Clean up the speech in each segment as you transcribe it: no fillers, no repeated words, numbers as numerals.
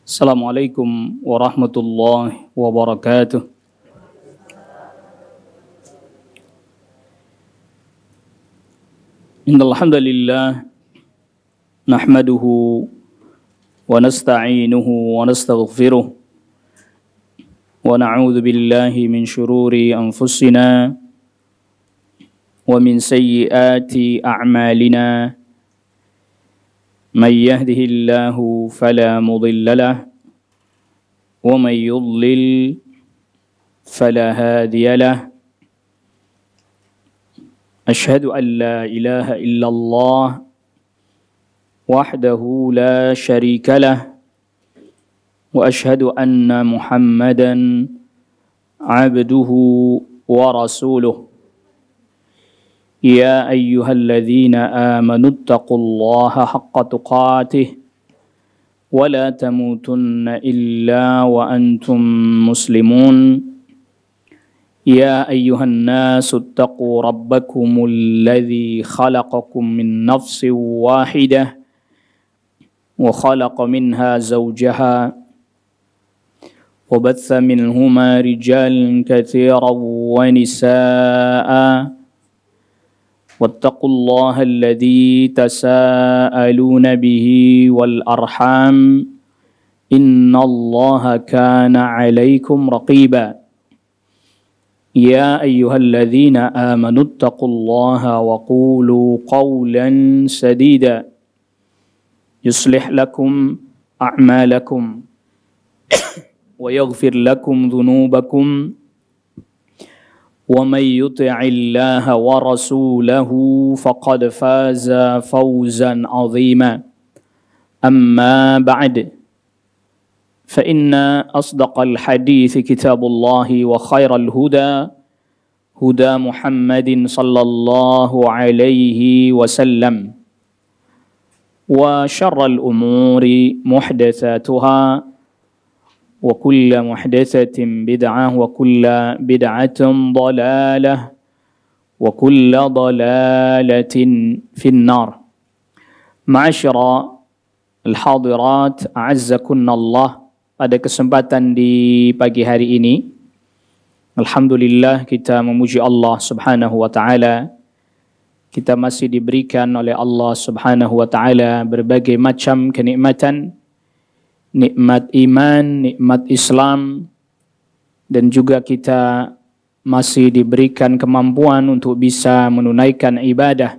Assalamualaikum warahmatullahi wabarakatuh. Innal hamdalillah nahmaduhu wa nasta'inuhu wa nastaghfiruh wa na'udzu billahi min shururi anfusina wa min sayyiati a'malina. من يهده الله فلا مضل له ومن يضلل فلا هادي له أشهد أن لا إله إلا الله وحده لا شريك له وأشهد أن محمدا عبده ورسوله يا أيها الذين آمنوا اتقوا الله حق تقاته ولا تموتن إلا وأنتم مسلمون يا أيها الناس اتقوا ربكم الذي خلقكم من نفس واحدة وخلق منها زوجها وبث منهما رجالا كثيرا ونساء واتقوا الله الذي تساءلون به والأرحام إن الله كان عليكم رقيبا يا أيها الذين آمنوا اتقوا الله وقولوا قولا سديدا يصلح لكم أعمالكم ويغفر لكم ذنوبكم ومن يطع الله ورسوله فقد فاز فوزا عظيما أما بعد فإن أصدق الحديث كتاب الله وخير الهدى هدى محمد صلى الله عليه وسلم وشر الأمور محدثاتها وكل محدثة بدعة وكل بدعة ضلالة وكل ضلالة في النار. معاشر الحاضرات أعزكن الله. Pada kesempatan di pagi hari ini, alhamdulillah kita memuji Allah Subhanahu wa taala. Kita masih diberikan oleh Allah Subhanahu wa taala berbagai macam kenikmatan, nikmat iman, nikmat Islam, dan juga kita masih diberikan kemampuan untuk bisa menunaikan ibadah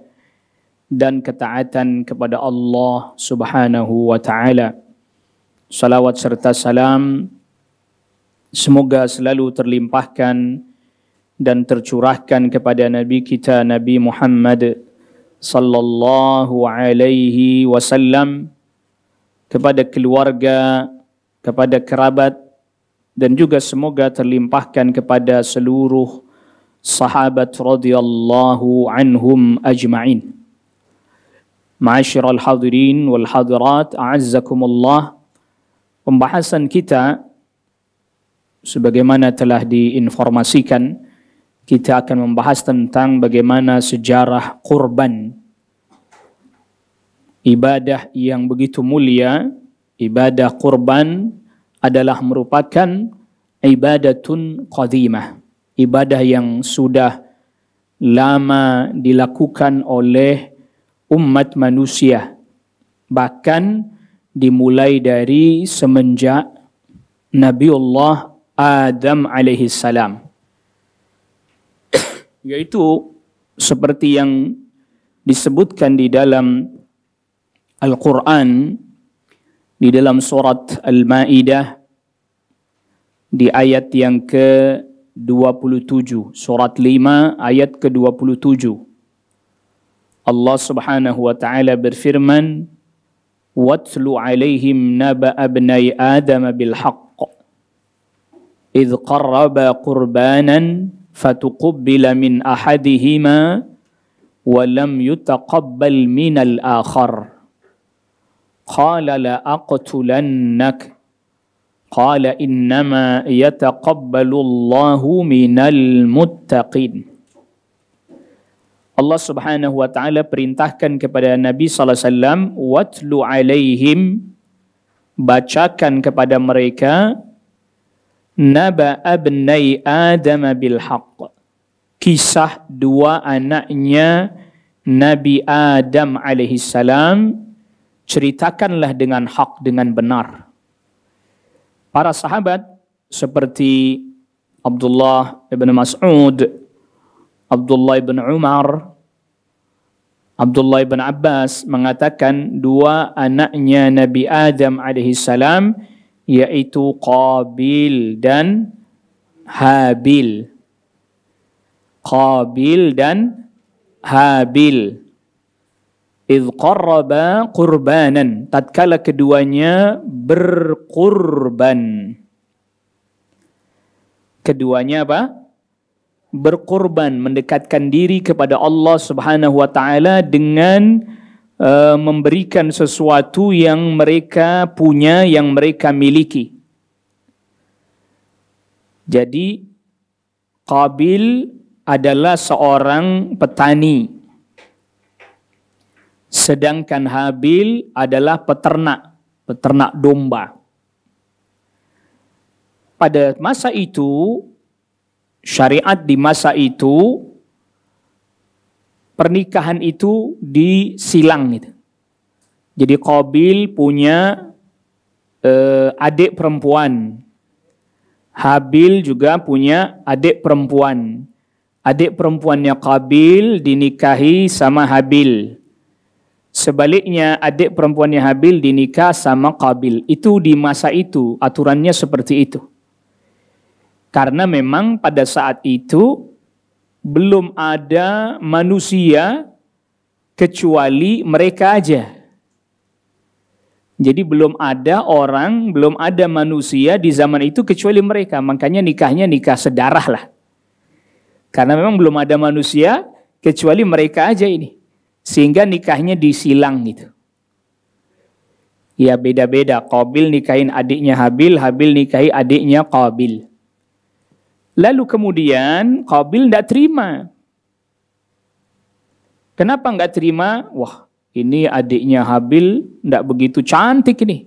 dan ketaatan kepada Allah Subhanahu wa taala. Salawat serta salam semoga selalu terlimpahkan dan tercurahkan kepada Nabi kita Nabi Muhammad sallallahu alaihi wasallam, kepada keluarga, kepada kerabat, dan juga semoga terlimpahkan kepada seluruh sahabat radhiyallahu anhum ajma'in. Ma'asyiral hadirin wal hadirat, a'azzakumullah. Pembahasan kita sebagaimana telah diinformasikan, kita akan membahas tentang bagaimana sejarah kurban, ibadah yang begitu mulia. Ibadah kurban adalah merupakan ibadatun qadimah, ibadah yang sudah lama dilakukan oleh umat manusia, bahkan dimulai dari semenjak Nabiullah Adam alaihi salam, yaitu seperti yang disebutkan di dalam Al-Quran, di dalam surat Al-Ma'idah di ayat yang ke-27, surat 5 ayat ke-27. Allah Subhanahu wa taala berfirman, "Watlu 'alaihim naba'a ibnai Adam bil haqq idh qarraba qurbanan fatuqabbala min ahadihima wa lam yutaqabbal min al-akhar. Qala la aqtulannak qala innama yataqabbalu Allahu minal muttaqin." Allah Subhanahu wa taala perintahkan kepada Nabi sallallahu alaihi wasallam, watlu alaihim, bacakan kepada mereka naba abnai Adam bil haqq, kisah dua anaknya Nabi Adam alaihissalam, ceritakanlah dengan hak, dengan benar. Para sahabat seperti Abdullah ibn Mas'ud, Abdullah ibn Umar, Abdullah ibn Abbas mengatakan dua anaknya Nabi Adam alaihissalam yaitu Qabil dan Habil. Qabil dan Habil. Idh qarraba qurbanan, tatkala keduanya berkurban. Keduanya apa? Berkorban, mendekatkan diri kepada Allah Subhanahu wa taala dengan memberikan sesuatu yang mereka punya, yang mereka miliki. Jadi Qabil adalah seorang petani, sedangkan Habil adalah peternak domba. Pada masa itu, syariat di masa itu, pernikahan itu disilang gitu. Jadi Qabil punya adik perempuan, Habil juga punya adik perempuan. Adik perempuannya Qabil dinikahi sama Habil. Sebaliknya adik perempuannya Habil dinikah sama Qabil. Itu di masa itu, aturannya seperti itu. Karena memang pada saat itu belum ada manusia kecuali mereka aja. Jadi belum ada orang, belum ada manusia di zaman itu kecuali mereka. Makanya nikahnya nikah sedarah lah. Karena memang belum ada manusia kecuali mereka aja ini. Sehingga nikahnya disilang gitu. Ya beda-beda. Qabil nikahin adiknya Habil, Habil nikahi adiknya Qabil. Lalu kemudian Qabil tidak terima. Kenapa nggak terima? Wah, ini adiknya Habil tidak begitu cantik ini.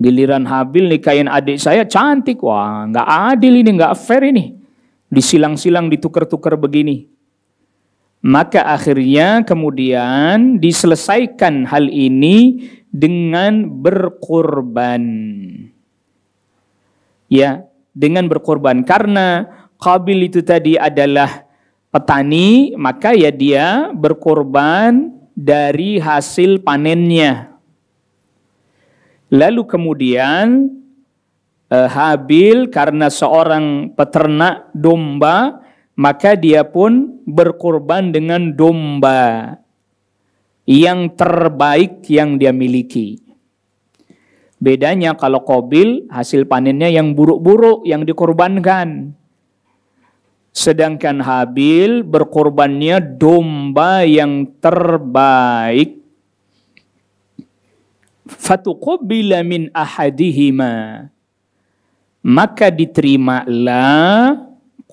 Giliran Habil nikahin adik saya cantik. Wah, nggak adil ini, nggak fair ini. Disilang-silang, ditukar-tukar begini. Maka akhirnya kemudian diselesaikan hal ini dengan berkorban. Ya, dengan berkorban. Karena Qabil itu tadi adalah petani, maka ya dia berkorban dari hasil panennya. Lalu kemudian Habil karena seorang peternak domba, maka dia pun berkorban dengan domba yang terbaik yang dia miliki. Bedanya kalau Qabil hasil panennya yang buruk-buruk yang dikorbankan. Sedangkan Habil berkorbannya domba yang terbaik. Fatuqabbila min ahadihima. Maka diterimalah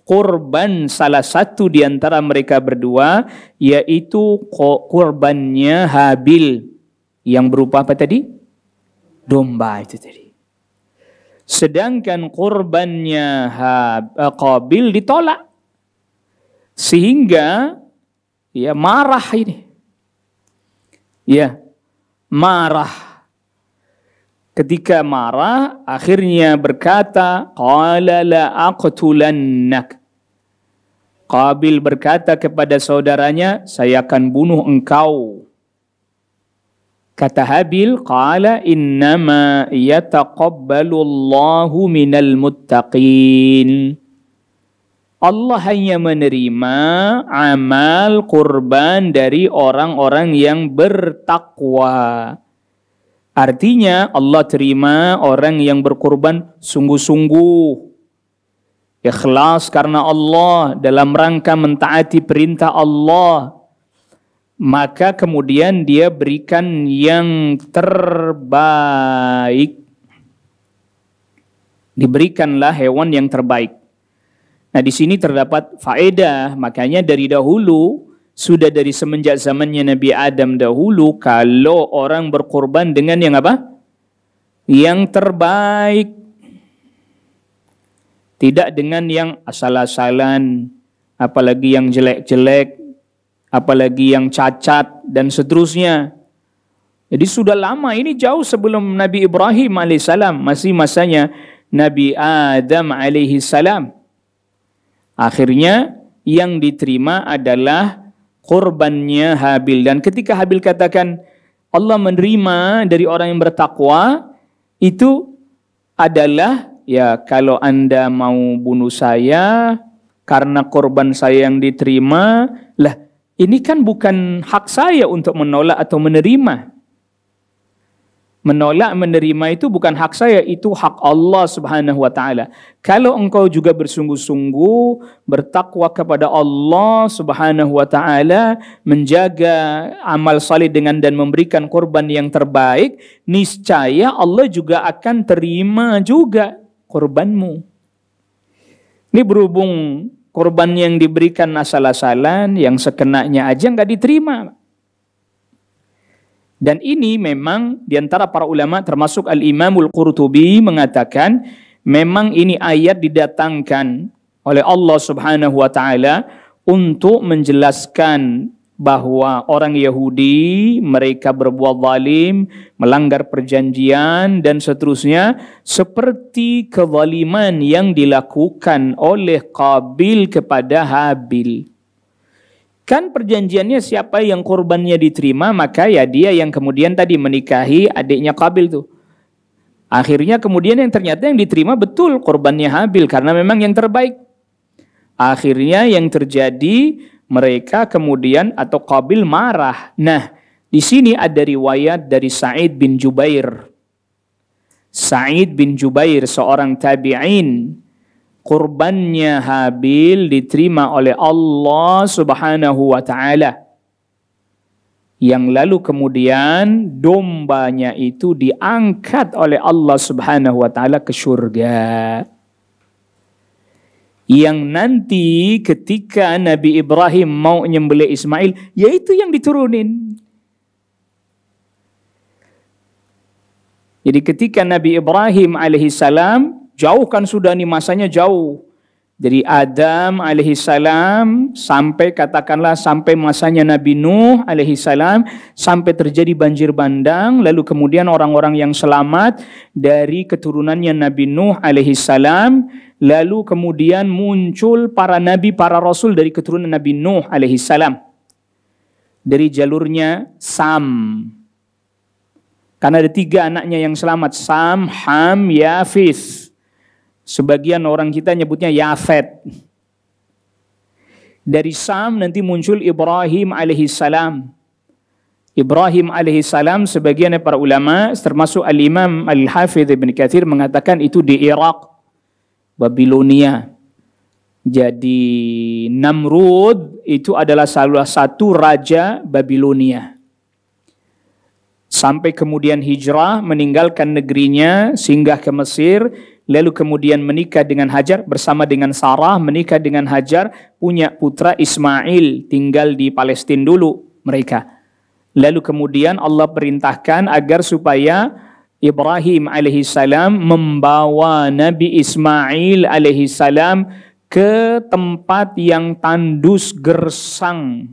korban salah satu di antara mereka berdua, yaitu korbannya Habil yang berupa apa tadi? Domba itu tadi. Sedangkan korbannya Qabil ditolak. Sehingga ya marah ini. Ya, marah. Ketika marah, akhirnya berkata, qala la aqtulannak. Qabil berkata kepada saudaranya, saya akan bunuh engkau. Kata Habil, qala innama yataqabbalu Allahu minal muttaqin. Allah hanya menerima amal kurban dari orang-orang yang bertakwa. Artinya Allah terima orang yang berkorban sungguh-sungguh, ikhlas karena Allah dalam rangka mentaati perintah Allah. Maka kemudian dia berikan yang terbaik. Diberikanlah hewan yang terbaik. Nah di sini terdapat faedah, makanya dari dahulu sudah dari semenjak zamannya Nabi Adam dahulu, kalau orang berkorban dengan yang apa? Yang terbaik. Tidak dengan yang asal-asalan, apalagi yang jelek-jelek, apalagi yang cacat, dan seterusnya. Jadi sudah lama, ini jauh sebelum Nabi Ibrahim alaihissalam, masih masanya Nabi Adam alaihissalam. Akhirnya yang diterima adalah korbannya Habil. Dan ketika Habil katakan Allah menerima dari orang yang bertakwa, itu adalah ya kalau Anda mau bunuh saya karena korban saya yang diterima, lah ini kan bukan hak saya untuk menolak atau menerima. Menolak, menerima itu bukan hak saya, itu hak Allah Subhanahu wa taala. Kalau engkau juga bersungguh-sungguh bertakwa kepada Allah Subhanahu wa taala, menjaga amal saleh dengan dan memberikan korban yang terbaik, niscaya Allah juga akan terima juga korbanmu. Ini berhubung korban yang diberikan asal-asalan, yang sekenanya aja nggak diterima. Dan ini memang diantara para ulama termasuk Al-Imamul Qurtubi mengatakan memang ini ayat didatangkan oleh Allah Subhanahu wa taala untuk menjelaskan bahwa orang Yahudi mereka berbuat zalim, melanggar perjanjian dan seterusnya seperti kezaliman yang dilakukan oleh Qabil kepada Habil. Kan perjanjiannya siapa yang korbannya diterima, maka ya dia yang kemudian tadi menikahi adiknya Qabil tuh. Akhirnya kemudian yang ternyata yang diterima betul korbannya Habil karena memang yang terbaik. Akhirnya yang terjadi mereka kemudian atau Qabil marah. Nah, di sini ada riwayat dari Sa'id bin Jubair. Sa'id bin Jubair seorang tabi'in. Kurbannya Habil diterima oleh Allah Subhanahu wa taala. Yang lalu kemudian dombanya itu diangkat oleh Allah Subhanahu wa taala ke surga. Yang nanti ketika Nabi Ibrahim mau nyembelih Ismail, yaitu yang diturunin. Jadi ketika Nabi Ibrahim alaihissalam, jauh kan sudah nih masanya jauh. Dari Adam alaihissalam sampai katakanlah sampai masanya Nabi Nuh alaihissalam, sampai terjadi banjir bandang, lalu kemudian orang-orang yang selamat dari keturunannya Nabi Nuh alaihissalam, lalu kemudian muncul para nabi, para rasul dari keturunan Nabi Nuh alaihissalam. Dari jalurnya Sam. Karena ada 3 anaknya yang selamat, Sam, Ham, Yafis. Sebagian orang kita nyebutnya Yafet. Dari Sam nanti muncul Ibrahim alaihissalam. Ibrahim alaihissalam sebagian para ulama termasuk Al-Imam Al-Hafidh Ibn Katsir mengatakan itu di Irak, Babilonia. Jadi Namrud itu adalah salah satu raja Babilonia. Sampai kemudian hijrah meninggalkan negerinya singgah ke Mesir, lalu kemudian menikah dengan Hajar bersama dengan Sarah, menikah dengan Hajar, punya putra Ismail, tinggal di Palestina dulu mereka. Lalu kemudian Allah perintahkan agar supaya Ibrahim alaihissalam membawa Nabi Ismail alaihissalam ke tempat yang tandus gersang.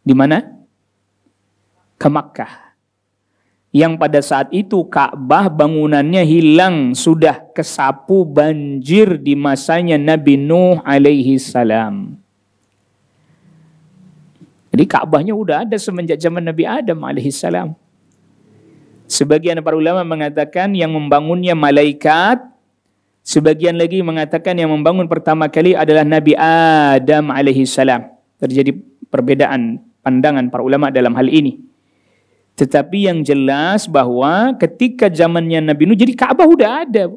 Di mana? Ke Makkah. Yang pada saat itu Ka'bah bangunannya hilang, sudah kesapu banjir di masanya Nabi Nuh alaihi salam. Jadi Ka'bahnya udah ada semenjak zaman Nabi Adam alaihi salam. Sebagian para ulama mengatakan yang membangunnya malaikat, sebagian lagi mengatakan yang membangun pertama kali adalah Nabi Adam alaihi salam. Terjadi perbedaan pandangan para ulama dalam hal ini. Tetapi yang jelas bahwa ketika zamannya Nabi Nuh, jadi Ka'bah udah ada.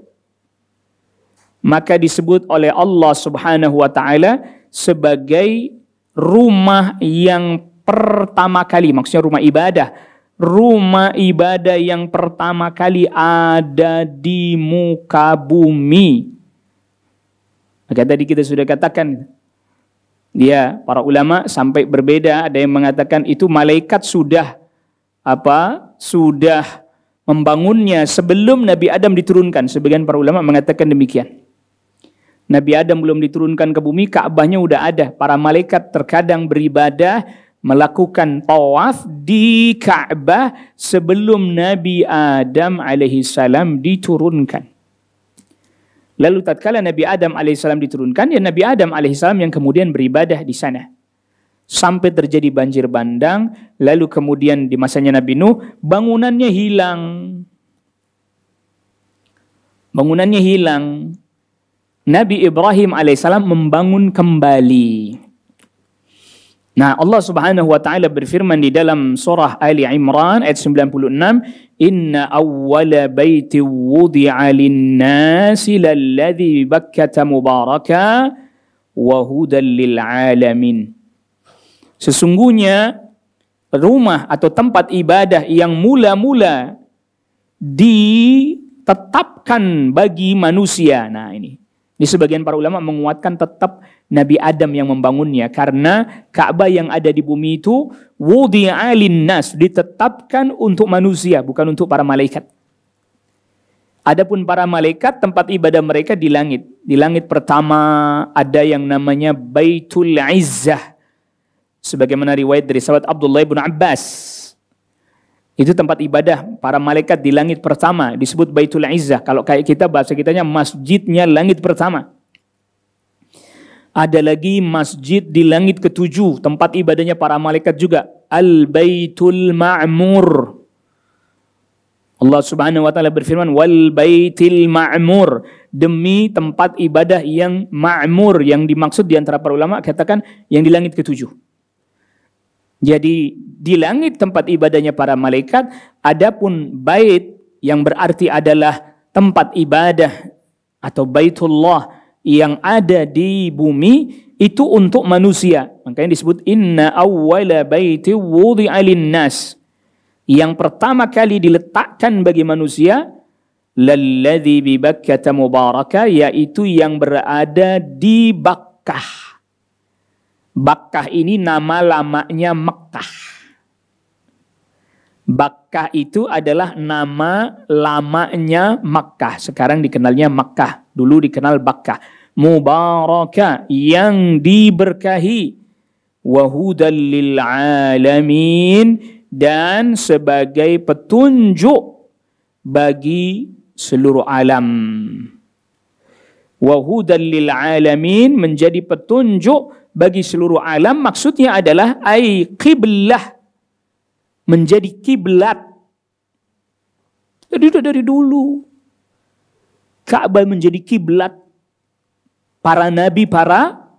Maka disebut oleh Allah Subhanahu wa taala sebagai rumah yang pertama kali, maksudnya rumah ibadah. Rumah ibadah yang pertama kali ada di muka bumi. Maka tadi kita sudah katakan Ya, para ulama sampai berbeda, ada yang mengatakan itu malaikat sudah membangunnya sebelum Nabi Adam diturunkan. Sebagian para ulama mengatakan demikian. Nabi Adam belum diturunkan ke bumi, Ka'bahnya udah ada. Para malaikat terkadang beribadah, melakukan tawaf di Ka'bah sebelum Nabi Adam alaihissalam diturunkan. Lalu tatkala Nabi Adam alaihissalam diturunkan, ya Nabi Adam alaihissalam yang kemudian beribadah di sana. Sampai terjadi banjir bandang, lalu kemudian di masanya Nabi Nuh, bangunannya hilang. Bangunannya hilang. Nabi Ibrahim alaihissalam membangun kembali. Nah, Allah Subhanahu wa taala berfirman di dalam surah Ali Imran ayat 96, "Inna awwala baiti wudi'a lin-nasi lalladzi Bakkata mubaraka wa hudan lil alamin." Sesungguhnya rumah atau tempat ibadah yang mula-mula ditetapkan bagi manusia. Nah, ini sebagian para ulama menguatkan tetap Nabi Adam yang membangunnya, karena Ka'bah yang ada di bumi itu wudi'a linnas, ditetapkan untuk manusia, bukan untuk para malaikat. Adapun para malaikat, tempat ibadah mereka di langit. Di langit pertama ada yang namanya Baitul Izzah, sebagaimana riwayat dari sahabat Abdullah bin Abbas. Itu tempat ibadah para malaikat di langit pertama, disebut Baitul Izzah. Kalau kayak kita, bahasa kitanya masjidnya langit pertama. Ada lagi masjid di langit ketujuh, tempat ibadahnya para malaikat juga, Al-Baitul Ma'mur. Allah Subhanahu wa taala berfirman, "Wal Baitil Ma'mur." Demi tempat ibadah yang ma'mur, yang dimaksud di antara para ulama katakan yang di langit ketujuh. Jadi di langit tempat ibadahnya para malaikat, adapun bait yang berarti adalah tempat ibadah atau Baitullah yang ada di bumi itu untuk manusia. Makanya disebut inna awwala baiti wudi'a lin-nas. Yang pertama kali diletakkan bagi manusia, lalladzi bi Bakkata mubaraka, yaitu yang berada di Bakkah. Bakkah ini nama lamanya Mekkah. Bakkah itu adalah nama lamanya Makkah. Sekarang dikenalnya Makkah. Dulu dikenal Bakkah. Mubaraka, yang diberkahi. Wahudan lil alamin, dan sebagai petunjuk bagi seluruh alam. Wahudan lil alamin, menjadi petunjuk bagi seluruh alam, maksudnya adalah ai qiblah, menjadi kiblat. Jadi dari dulu Ka'bah menjadi kiblat para nabi, para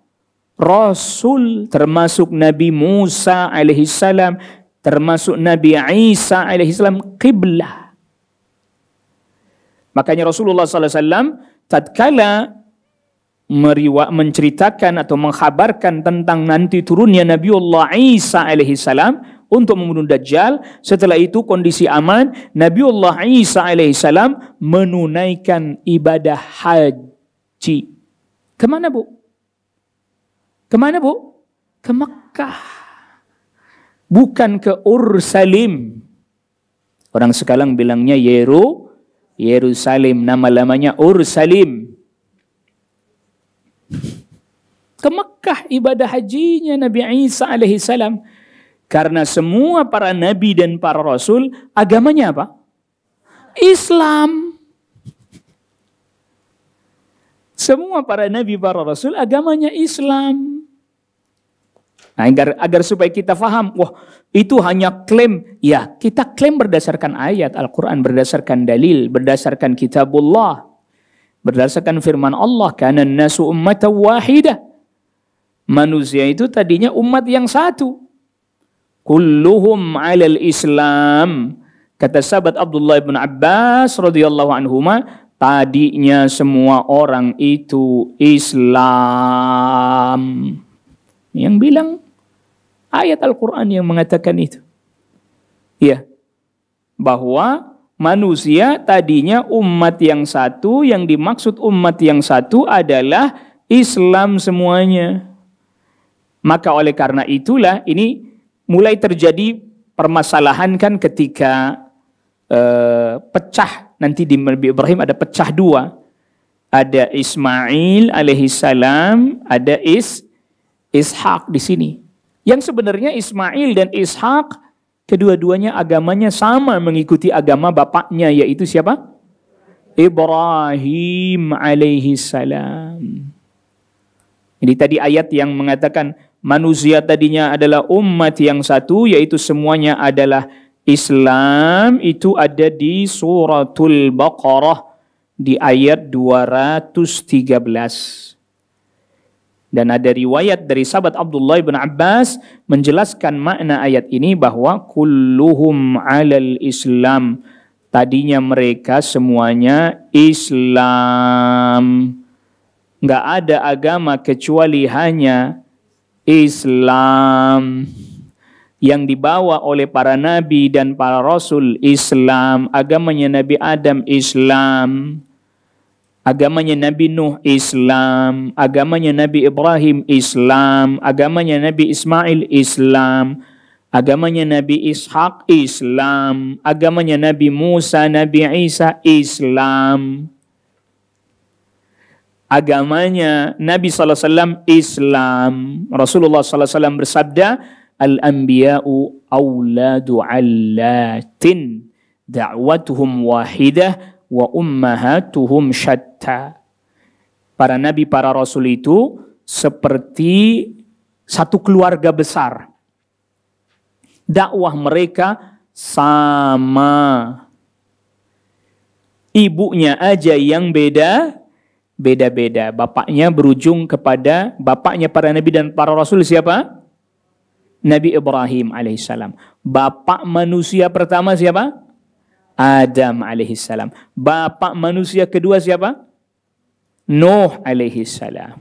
rasul, termasuk Nabi Musa alaihissalam, termasuk Nabi Isa alaihissalam, kiblah. Makanya Rasulullah SAW tatkala menceritakan atau mengkhabarkan tentang nanti turunnya Nabiullah Isa alaihissalam untuk membunuh Dajjal, setelah itu kondisi aman, Nabiullah Isa alaihissalam menunaikan ibadah haji. Kemana bu? Kemana bu? Ke Makkah. Bukan ke Ursalim. Orang sekarang bilangnya Yerusalem, nama-lamanya Ursalim. Ke Makkah ibadah hajinya Nabi Isa alaihissalam. Karena semua para nabi dan para rasul agamanya apa? Islam. Semua para nabi, para rasul agamanya Islam. Nah, agar supaya kita faham, wah itu hanya klaim. Ya, kita klaim berdasarkan ayat Al-Quran, berdasarkan dalil, berdasarkan kitabullah, berdasarkan firman Allah, kana nasu ummatan wahidah. Manusia itu tadinya umat yang satu. Kulluhum 'alal Islam. Kata sahabat Abdullah bin Abbas radhiyallahu anhuma, tadinya semua orang itu Islam. Yang bilang ayat Al-Quran yang mengatakan itu. Ya, bahwa manusia tadinya umat yang satu, yang dimaksud umat yang satu adalah Islam semuanya. Maka oleh karena itulah ini mulai terjadi permasalahan kan ketika pecah nanti di Nabi Ibrahim ada pecah dua. Ada Ismail alaihissalam, ada Ishak di sini. Yang sebenarnya Ismail dan Ishak kedua-duanya agamanya sama mengikuti agama bapaknya, yaitu siapa? Ibrahim alaihissalam. Ini tadi ayat yang mengatakan manusia tadinya adalah umat yang satu, yaitu semuanya adalah Islam. Itu ada di suratul Baqarah di ayat 213. Dan ada riwayat dari sahabat Abdullah bin Abbas menjelaskan makna ayat ini bahwa kulluhum alal Islam. Tadinya mereka semuanya Islam. Nggak ada agama kecuali hanya Islam. Yang dibawa oleh para nabi dan para rasul Islam. Agamanya Nabi Adam Islam. Agamanya Nabi Nuh Islam, agamanya Nabi Ibrahim Islam, agamanya Nabi Ismail Islam, agamanya Nabi Ishak Islam, agamanya Nabi Musa, Nabi Isa Islam, agamanya Nabi SAW Islam. Rasulullah SAW bersabda, Al-anbiya'u awladu allatin, da'watuhum wahidah, wa ummahatuhum syatta. Para nabi, para rasul itu seperti satu keluarga besar. Dakwah mereka sama. Ibunya aja yang beda-beda. Bapaknya berujung kepada bapaknya para nabi dan para rasul siapa? Nabi Ibrahim alaihissalam. Bapak manusia pertama siapa? Adam alaihissalam. Bapak manusia kedua siapa? Nuh alaihissalam.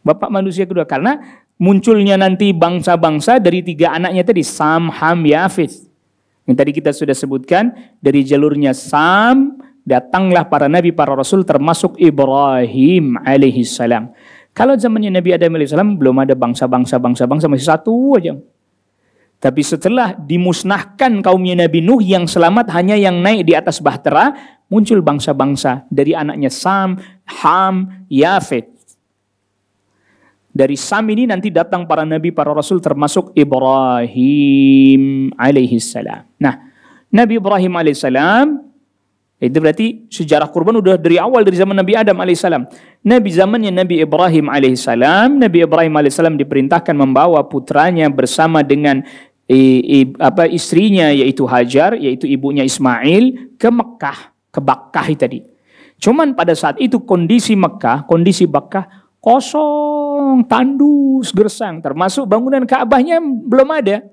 Bapak manusia kedua. Karena munculnya nanti bangsa-bangsa dari tiga anaknya tadi. Sam, Ham, Yafith. Yang tadi kita sudah sebutkan. Dari jalurnya Sam, datanglah para nabi, para rasul termasuk Ibrahim alaihissalam. Kalau zamannya Nabi Adam alaihissalam belum ada bangsa-bangsa, masih satu aja. Tapi setelah dimusnahkan kaumnya Nabi Nuh yang selamat hanya yang naik di atas bahtera, muncul bangsa-bangsa dari anaknya Sam, Ham, Yafet. Dari Sam ini nanti datang para nabi, para rasul termasuk Ibrahim alaihissalam. Nah, Nabi Ibrahim alaihissalam itu berarti sejarah kurban udah dari awal dari zaman Nabi Adam alaihissalam. Zamannya Nabi Ibrahim alaihissalam, Nabi Ibrahim alaihissalam diperintahkan membawa putranya bersama dengan istrinya yaitu Hajar, yaitu ibunya Ismail ke Mekah, ke Bakkah tadi. Cuman pada saat itu kondisi Bakkah kosong, tandus, gersang, termasuk bangunan Ka'bahnya belum ada.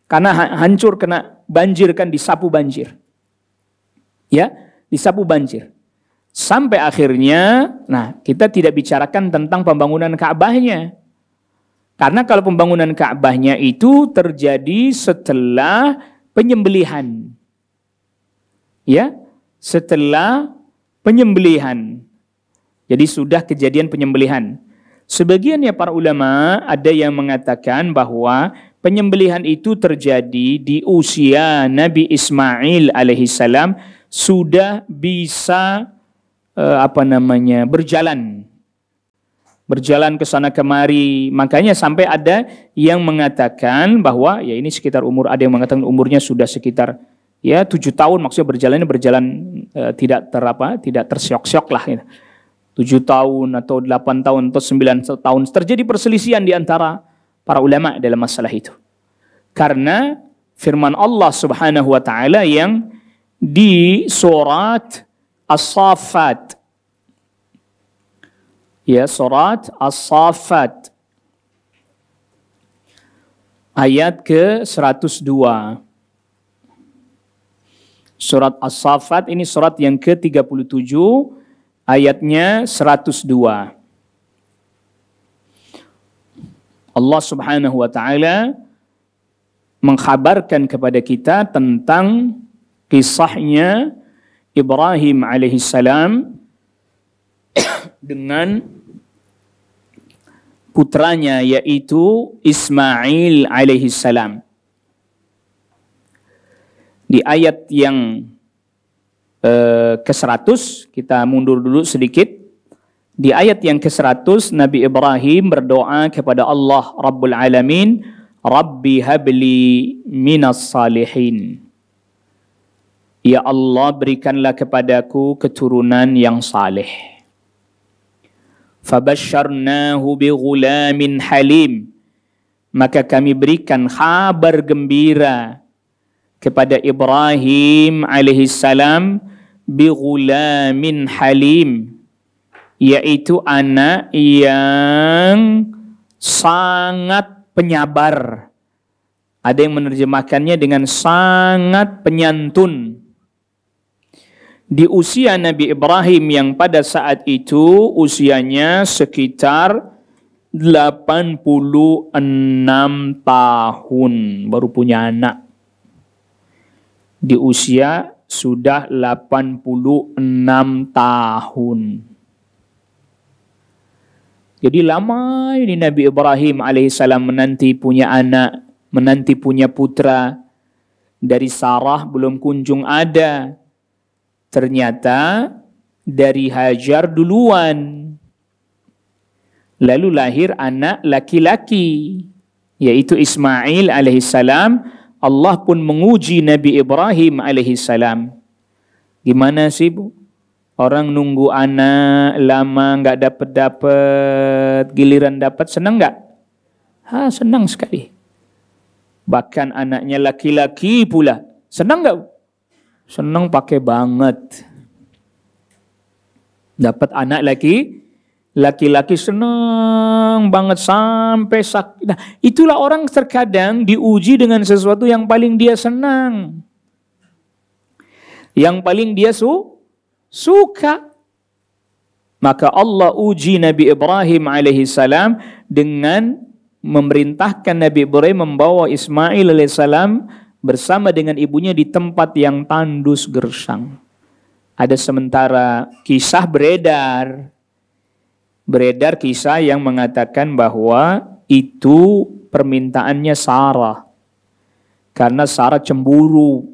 Karena hancur kena banjir kan, disapu banjir. Ya, disapu banjir. Sampai akhirnya, nah kita tidak bicarakan tentang pembangunan Ka'bahnya. Karena kalau pembangunan Ka'bahnya itu terjadi setelah penyembelihan. Ya, setelah penyembelihan. Jadi sudah kejadian penyembelihan. Sebagian ya para ulama ada yang mengatakan bahwa penyembelihan itu terjadi di usia Nabi Ismail alaihissalam sudah bisa berjalan ke sana kemari. Makanya sampai ada yang mengatakan bahwa ya ini sekitar umur, ada yang mengatakan umurnya sudah sekitar ya 7 tahun, maksudnya berjalan tidak tersyok-syok lah gitu. 7 tahun atau 8 tahun atau 9 tahun. Terjadi perselisihan di antara para ulama dalam masalah itu. Karena firman Allah Subhanahu wa taala yang di surat As-Saffat. Ya, surat As-Saffat. Ayat ke-102. Surat As-Saffat ini surat yang ke-37, ayatnya 102. Allah Subhanahu wa taala mengkhabarkan kepada kita tentang kisahnya Ibrahim alaihissalam dengan putranya yaitu Ismail alaihi salam. Di ayat yang ke-100, kita mundur dulu sedikit. Di ayat yang ke-100, Nabi Ibrahim berdoa kepada Allah Rabbul Alamin, Rabbi habli minas salihin. Ya Allah, berikanlah kepadaku keturunan yang saleh. Fabasyarnahu bighulamin halim. Maka kami berikan kabar gembira kepada Ibrahim alaihissalam bighulamin halim, yaitu anak yang sangat penyabar. Ada yang menerjemahkannya dengan sangat penyantun. Di usia Nabi Ibrahim yang pada saat itu usianya sekitar 86 tahun baru punya anak. Di usia sudah 86 tahun. Jadi lama ini Nabi Ibrahim alaihissalam menanti punya anak, menanti punya putra. Dari Sarah belum kunjung ada. Ternyata dari Hajar duluan. Lalu lahir anak laki-laki, yaitu Ismail alaihissalam. Allah pun menguji Nabi Ibrahim alaihissalam. Gimana sih Bu? Orang nunggu anak lama nggak dapat, giliran dapat senang nggak? Senang sekali. Bahkan anaknya laki-laki pula. Senang nggak? Senang pakai banget. Dapat anak laki-laki senang banget sampai sakit. Nah, itulah orang terkadang diuji dengan sesuatu yang paling dia senang. Yang paling dia suka. Maka Allah uji Nabi Ibrahim alaihissalam dengan memerintahkan Nabi Ibrahim membawa Ismail alaihissalam bersama dengan ibunya di tempat yang tandus gersang. Ada sementara kisah beredar kisah yang mengatakan bahwa itu permintaannya Sarah. Karena Sarah cemburu.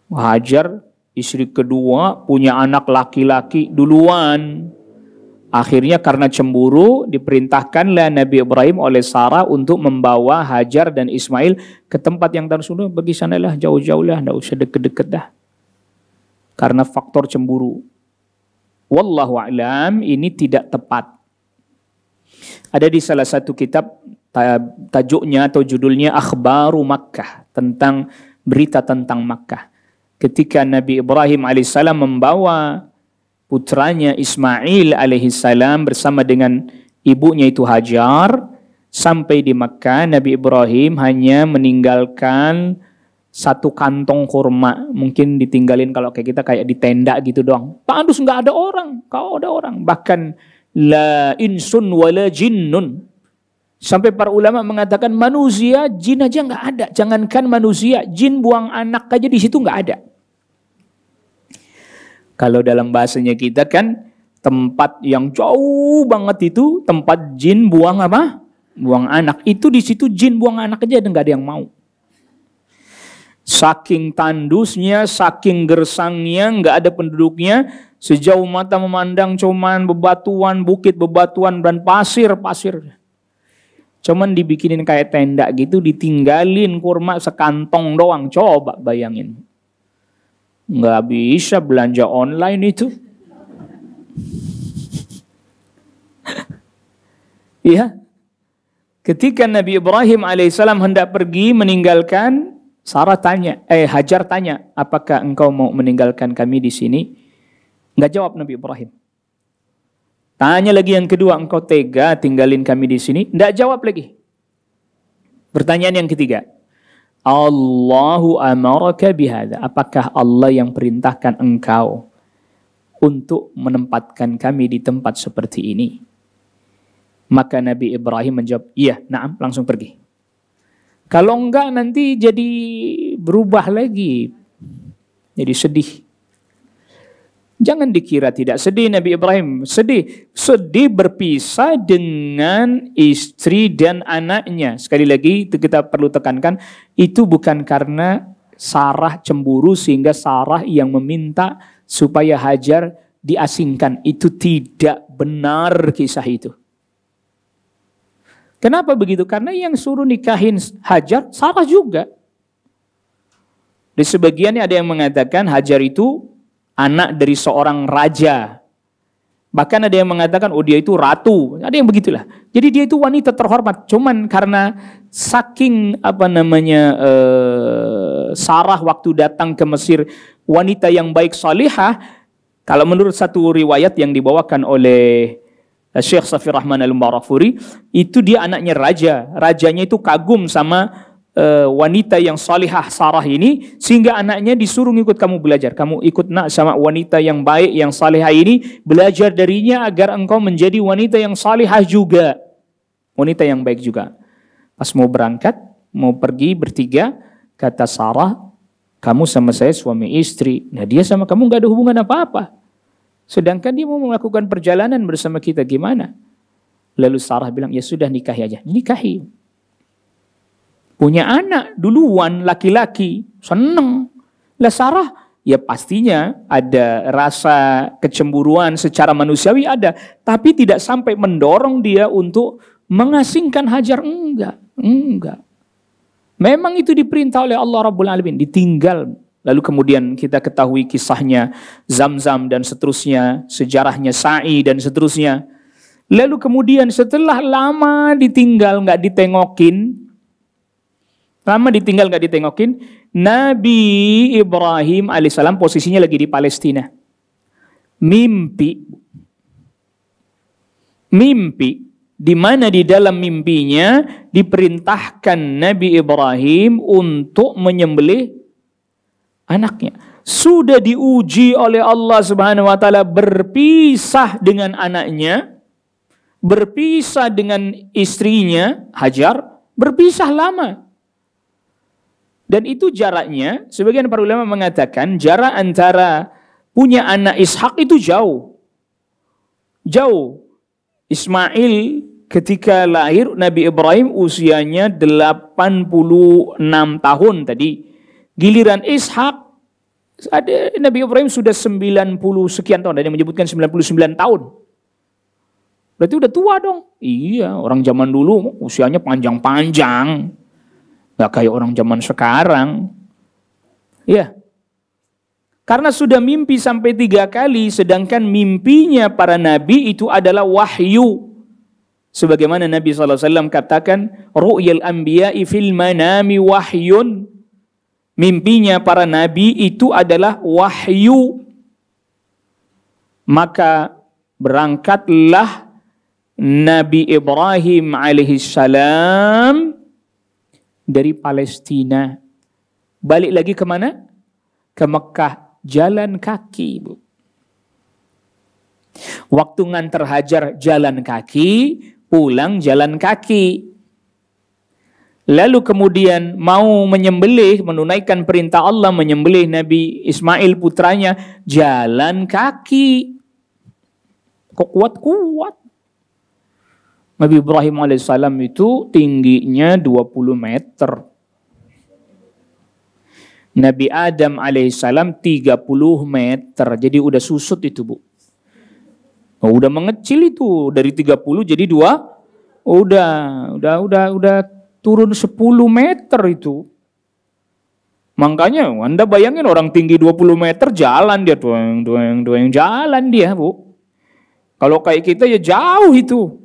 Hajar istri kedua punya anak laki-laki duluan. Akhirnya karena cemburu diperintahkanlah Nabi Ibrahim oleh Sarah untuk membawa Hajar dan Ismail ke tempat yang tersudah. Pergi sanalah, jauh-jauh lah, tidak usah deket-deket dah. Karena faktor cemburu. Wallahu a'lam, ini tidak tepat. Ada di salah satu kitab tajuknya atau judulnya Akhbaru Makkah, tentang berita tentang Makkah. Ketika Nabi Ibrahim alaihissalam membawa putranya Ismail alaihissalam bersama dengan ibunya itu Hajar sampai di Makkah, Nabi Ibrahim hanya meninggalkan satu kantong kurma. Mungkin ditinggalin kalau kayak kita kayak di tenda gitu doang. Tandus nggak ada orang, kau ada orang. Bahkan la insun wala jinnun. Sampai para ulama mengatakan manusia, jin aja nggak ada. Jangankan manusia, jin buang anak aja di situ nggak ada. Kalau dalam bahasanya kita kan tempat yang jauh banget itu tempat jin buang apa? Buang anak. Itu di situ jin buang anak aja nggak ada yang mau. Saking tandusnya, saking gersangnya, nggak ada penduduknya. Sejauh mata memandang cuman bebatuan, bukit bebatuan dan pasir. Cuman dibikinin kayak tenda gitu, ditinggalin kurma sekantong doang. Coba bayangin. Nggak bisa belanja online itu. Iya. Ketika Nabi Ibrahim alaihissalam hendak pergi meninggalkan, Hajar tanya, apakah engkau mau meninggalkan kami di sini? Nggak jawab Nabi Ibrahim. Tanya lagi yang kedua, engkau tega tinggalin kami di sini? Nggak jawab lagi. Pertanyaan yang ketiga, Allahu amaraka bihada. Apakah Allah yang perintahkan engkau untuk menempatkan kami di tempat seperti ini? Maka Nabi Ibrahim menjawab, iya, na'am, langsung pergi. Kalau enggak nanti jadi berubah lagi. Jadi sedih. Jangan dikira tidak sedih Nabi Ibrahim. Sedih. Sedih berpisah dengan istri dan anaknya. Sekali lagi itu kita perlu tekankan. Itu bukan karena Sarah cemburu sehingga Sarah yang meminta supaya Hajar diasingkan. Itu tidak benar kisah itu. Kenapa begitu? Karena yang suruh nikahin Hajar, Sarah juga. Di sebagiannya ada yang mengatakan Hajar itu anak dari seorang raja. Bahkan ada yang mengatakan, oh dia itu ratu. Ada yang begitulah. Jadi dia itu wanita terhormat. Cuman karena saking Sarah waktu datang ke Mesir, wanita yang baik salihah, kalau menurut satu riwayat yang dibawakan oleh Syekh Safir Rahman Al-Marafuri, itu dia anaknya raja. Rajanya itu kagum sama wanita yang salihah Sarah ini, sehingga anaknya disuruh ikut kamu belajar. Kamu ikut nak sama wanita yang baik, yang salihah ini, belajar darinya agar engkau menjadi wanita yang salihah juga. Wanita yang baik juga. Pas mau berangkat, mau pergi bertiga, kata Sarah, kamu sama saya suami istri. Nah dia sama kamu gak ada hubungan apa-apa. Sedangkan dia mau melakukan perjalanan bersama kita, gimana? Lalu Sarah bilang, ya sudah nikahi aja. Nikahi. Punya anak duluan laki-laki, seneng. Lah Sarah, ya pastinya ada rasa kecemburuan secara manusiawi ada. Tapi tidak sampai mendorong dia untuk mengasingkan Hajar. Enggak. Memang itu diperintah oleh Allah Rabbul Alamin, ditinggal. Lalu kemudian kita ketahui kisahnya Zamzam dan seterusnya, sejarahnya Sa'i dan seterusnya. Lalu kemudian setelah lama ditinggal nggak ditengokin, Nabi Ibrahim alaihissalam posisinya lagi di Palestina. Mimpi, di mana di dalam mimpinya diperintahkan Nabi Ibrahim untuk menyembelih anaknya. Sudah diuji oleh Allah Subhanahu wa taala, berpisah dengan anaknya, berpisah dengan istrinya Hajar, berpisah lama. Dan itu jaraknya, sebagian para ulama mengatakan jarak antara punya anak Ishak itu jauh. Ismail ketika lahir, Nabi Ibrahim usianya 86 tahun tadi. Giliran Ishak, ada Nabi Ibrahim sudah 90 sekian tahun. Ada yang menyebutkan 99 tahun. Berarti udah tua dong. Iya, orang zaman dulu usianya panjang-panjang. Gak kayak orang zaman sekarang. Ya. Karena sudah mimpi sampai 3 kali, sedangkan mimpinya para nabi itu adalah wahyu. Sebagaimana Nabi SAW katakan, ru'yal anbiya'i fil manami wahyun. Mimpinya para nabi itu adalah wahyu. Maka berangkatlah Nabi Ibrahim alaihissalam dari Palestina. Balik lagi kemana? Ke Mekah, jalan kaki, Bu. Waktu nganter Hajar jalan kaki, pulang jalan kaki. Lalu kemudian mau menyembelih, menunaikan perintah Allah, menyembelih Nabi Ismail putranya, jalan kaki. Kok kuat-kuat? Nabi Ibrahim alaihissalam itu tingginya 20 meter. Nabi Adam alaihissalam 30 meter. Jadi udah susut itu, Bu. Oh, udah mengecil itu, dari 30 jadi 2. Udah turun 10 meter itu. Makanya Anda bayangin orang tinggi 20 meter jalan dia, doang jalan dia, Bu. Kalau kayak kita ya jauh itu.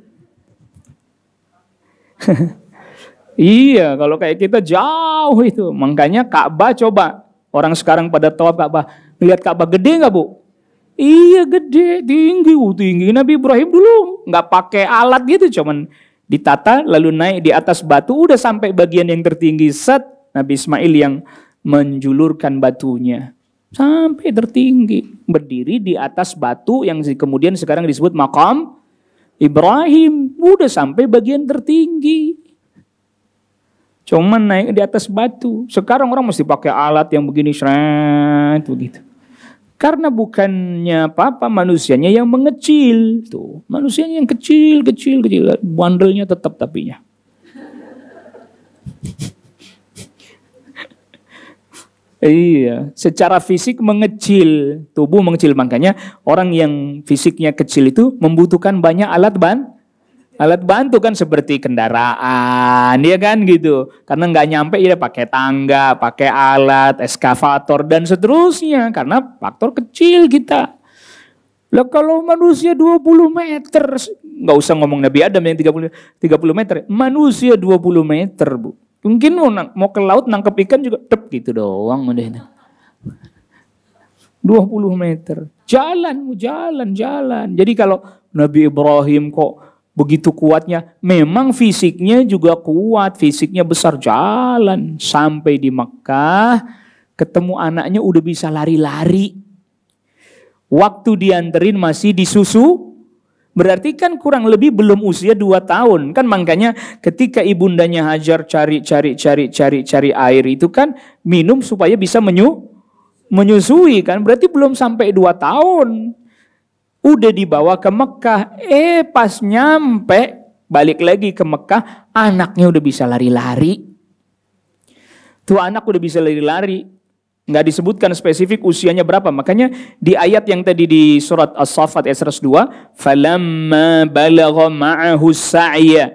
Iya, kalau kayak kita jauh itu. Makanya Ka'bah, coba orang sekarang pada tawaf Ka'bah, lihat Ka'bah gede nggak, Bu? Iya gede, tinggi. Nabi Ibrahim dulu nggak pakai alat gitu, cuman ditata lalu naik di atas batu, udah sampai bagian yang tertinggi. Set, Nabi Ismail yang menjulurkan batunya sampai tertinggi, berdiri di atas batu yang kemudian sekarang disebut Maqam Ibrahim, udah sampai bagian tertinggi. Cuman naik di atas batu. Sekarang orang mesti pakai alat yang begini, begitu. Karena bukannya apa-apa, manusianya yang mengecil. Tuh, manusianya yang kecil, bandelnya tetap tapinya. Iya, secara fisik mengecil, tubuh mengecil. Makanya orang yang fisiknya kecil itu membutuhkan banyak alat bantu kan, seperti kendaraan, ya kan gitu. Karena nggak nyampe ya pakai tangga, pakai alat, eskavator dan seterusnya. Karena faktor kecil kita. Lah kalau manusia 20 meter, nggak usah ngomong Nabi Adam yang 30 meter, manusia 20 meter, Bu. Mungkin mau ke laut nangkep ikan juga tep gitu doang udah itu. 20 meter. Jalan. Jadi kalau Nabi Ibrahim kok begitu kuatnya, memang fisiknya juga kuat, fisiknya besar, jalan sampai di Mekah, ketemu anaknya udah bisa lari-lari. Waktu dianterin masih disusu, berarti kan kurang lebih belum usia 2 tahun. Kan makanya ketika ibundanya Hajar cari air itu kan minum supaya bisa menyusui kan. Berarti belum sampai 2 tahun. Udah dibawa ke Mekah. Pas nyampe balik lagi ke Mekah, anaknya udah bisa lari-lari. Tuh anak udah bisa lari-lari. Nggak disebutkan spesifik usianya berapa. Makanya di ayat yang tadi di surat As-Saffat ayat 102, falamma balagha ma'ahu sa'ya.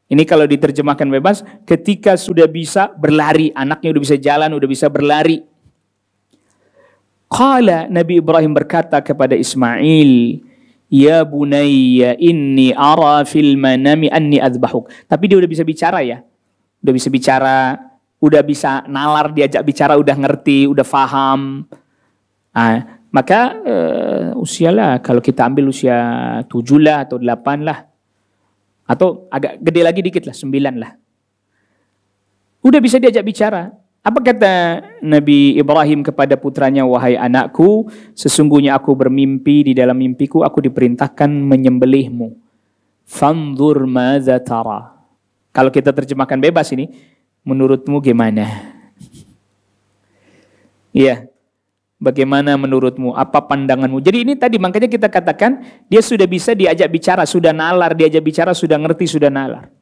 Ini kalau diterjemahkan bebas, ketika sudah bisa berlari, anaknya udah bisa jalan, udah bisa berlari. Qala, Nabi Ibrahim berkata kepada Ismail, ya bunayya inni ara fil manami anni adbahuk. Tapi dia udah bisa bicara ya. Udah bisa bicara, udah bisa nalar, diajak bicara, udah ngerti, udah paham. Maka usia lah, kalau kita ambil usia 7 lah atau 8 lah. Atau agak gede lagi dikit lah, 9 lah. Udah bisa diajak bicara. Apa kata Nabi Ibrahim kepada putranya, wahai anakku, sesungguhnya aku bermimpi, di dalam mimpiku aku diperintahkan menyembelihmu. Fanzur madza tara. Kalau kita terjemahkan bebas ini, menurutmu gimana? Iya. Bagaimana menurutmu? Apa pandanganmu? Jadi ini tadi makanya kita katakan dia sudah bisa diajak bicara, sudah nalar, diajak bicara, sudah ngerti, sudah nalar.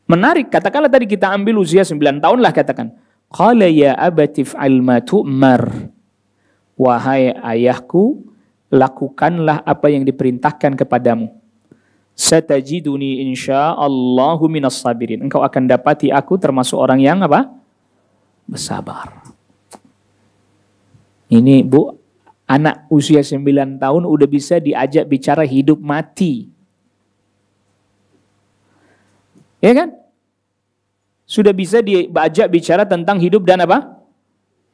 Menarik, katakanlah tadi kita ambil usia 9 tahun lah katakan. Qala ya abati f'al ma tu'mar. Wahai ayahku, lakukanlah apa yang diperintahkan kepadamu. Satajiduni insyaallahu minas sabirin. Engkau akan dapati aku termasuk orang yang apa? Bersabar. Ini Bu, anak usia 9 tahun udah bisa diajak bicara hidup mati. Ya kan? Sudah bisa diajak bicara tentang hidup dan apa?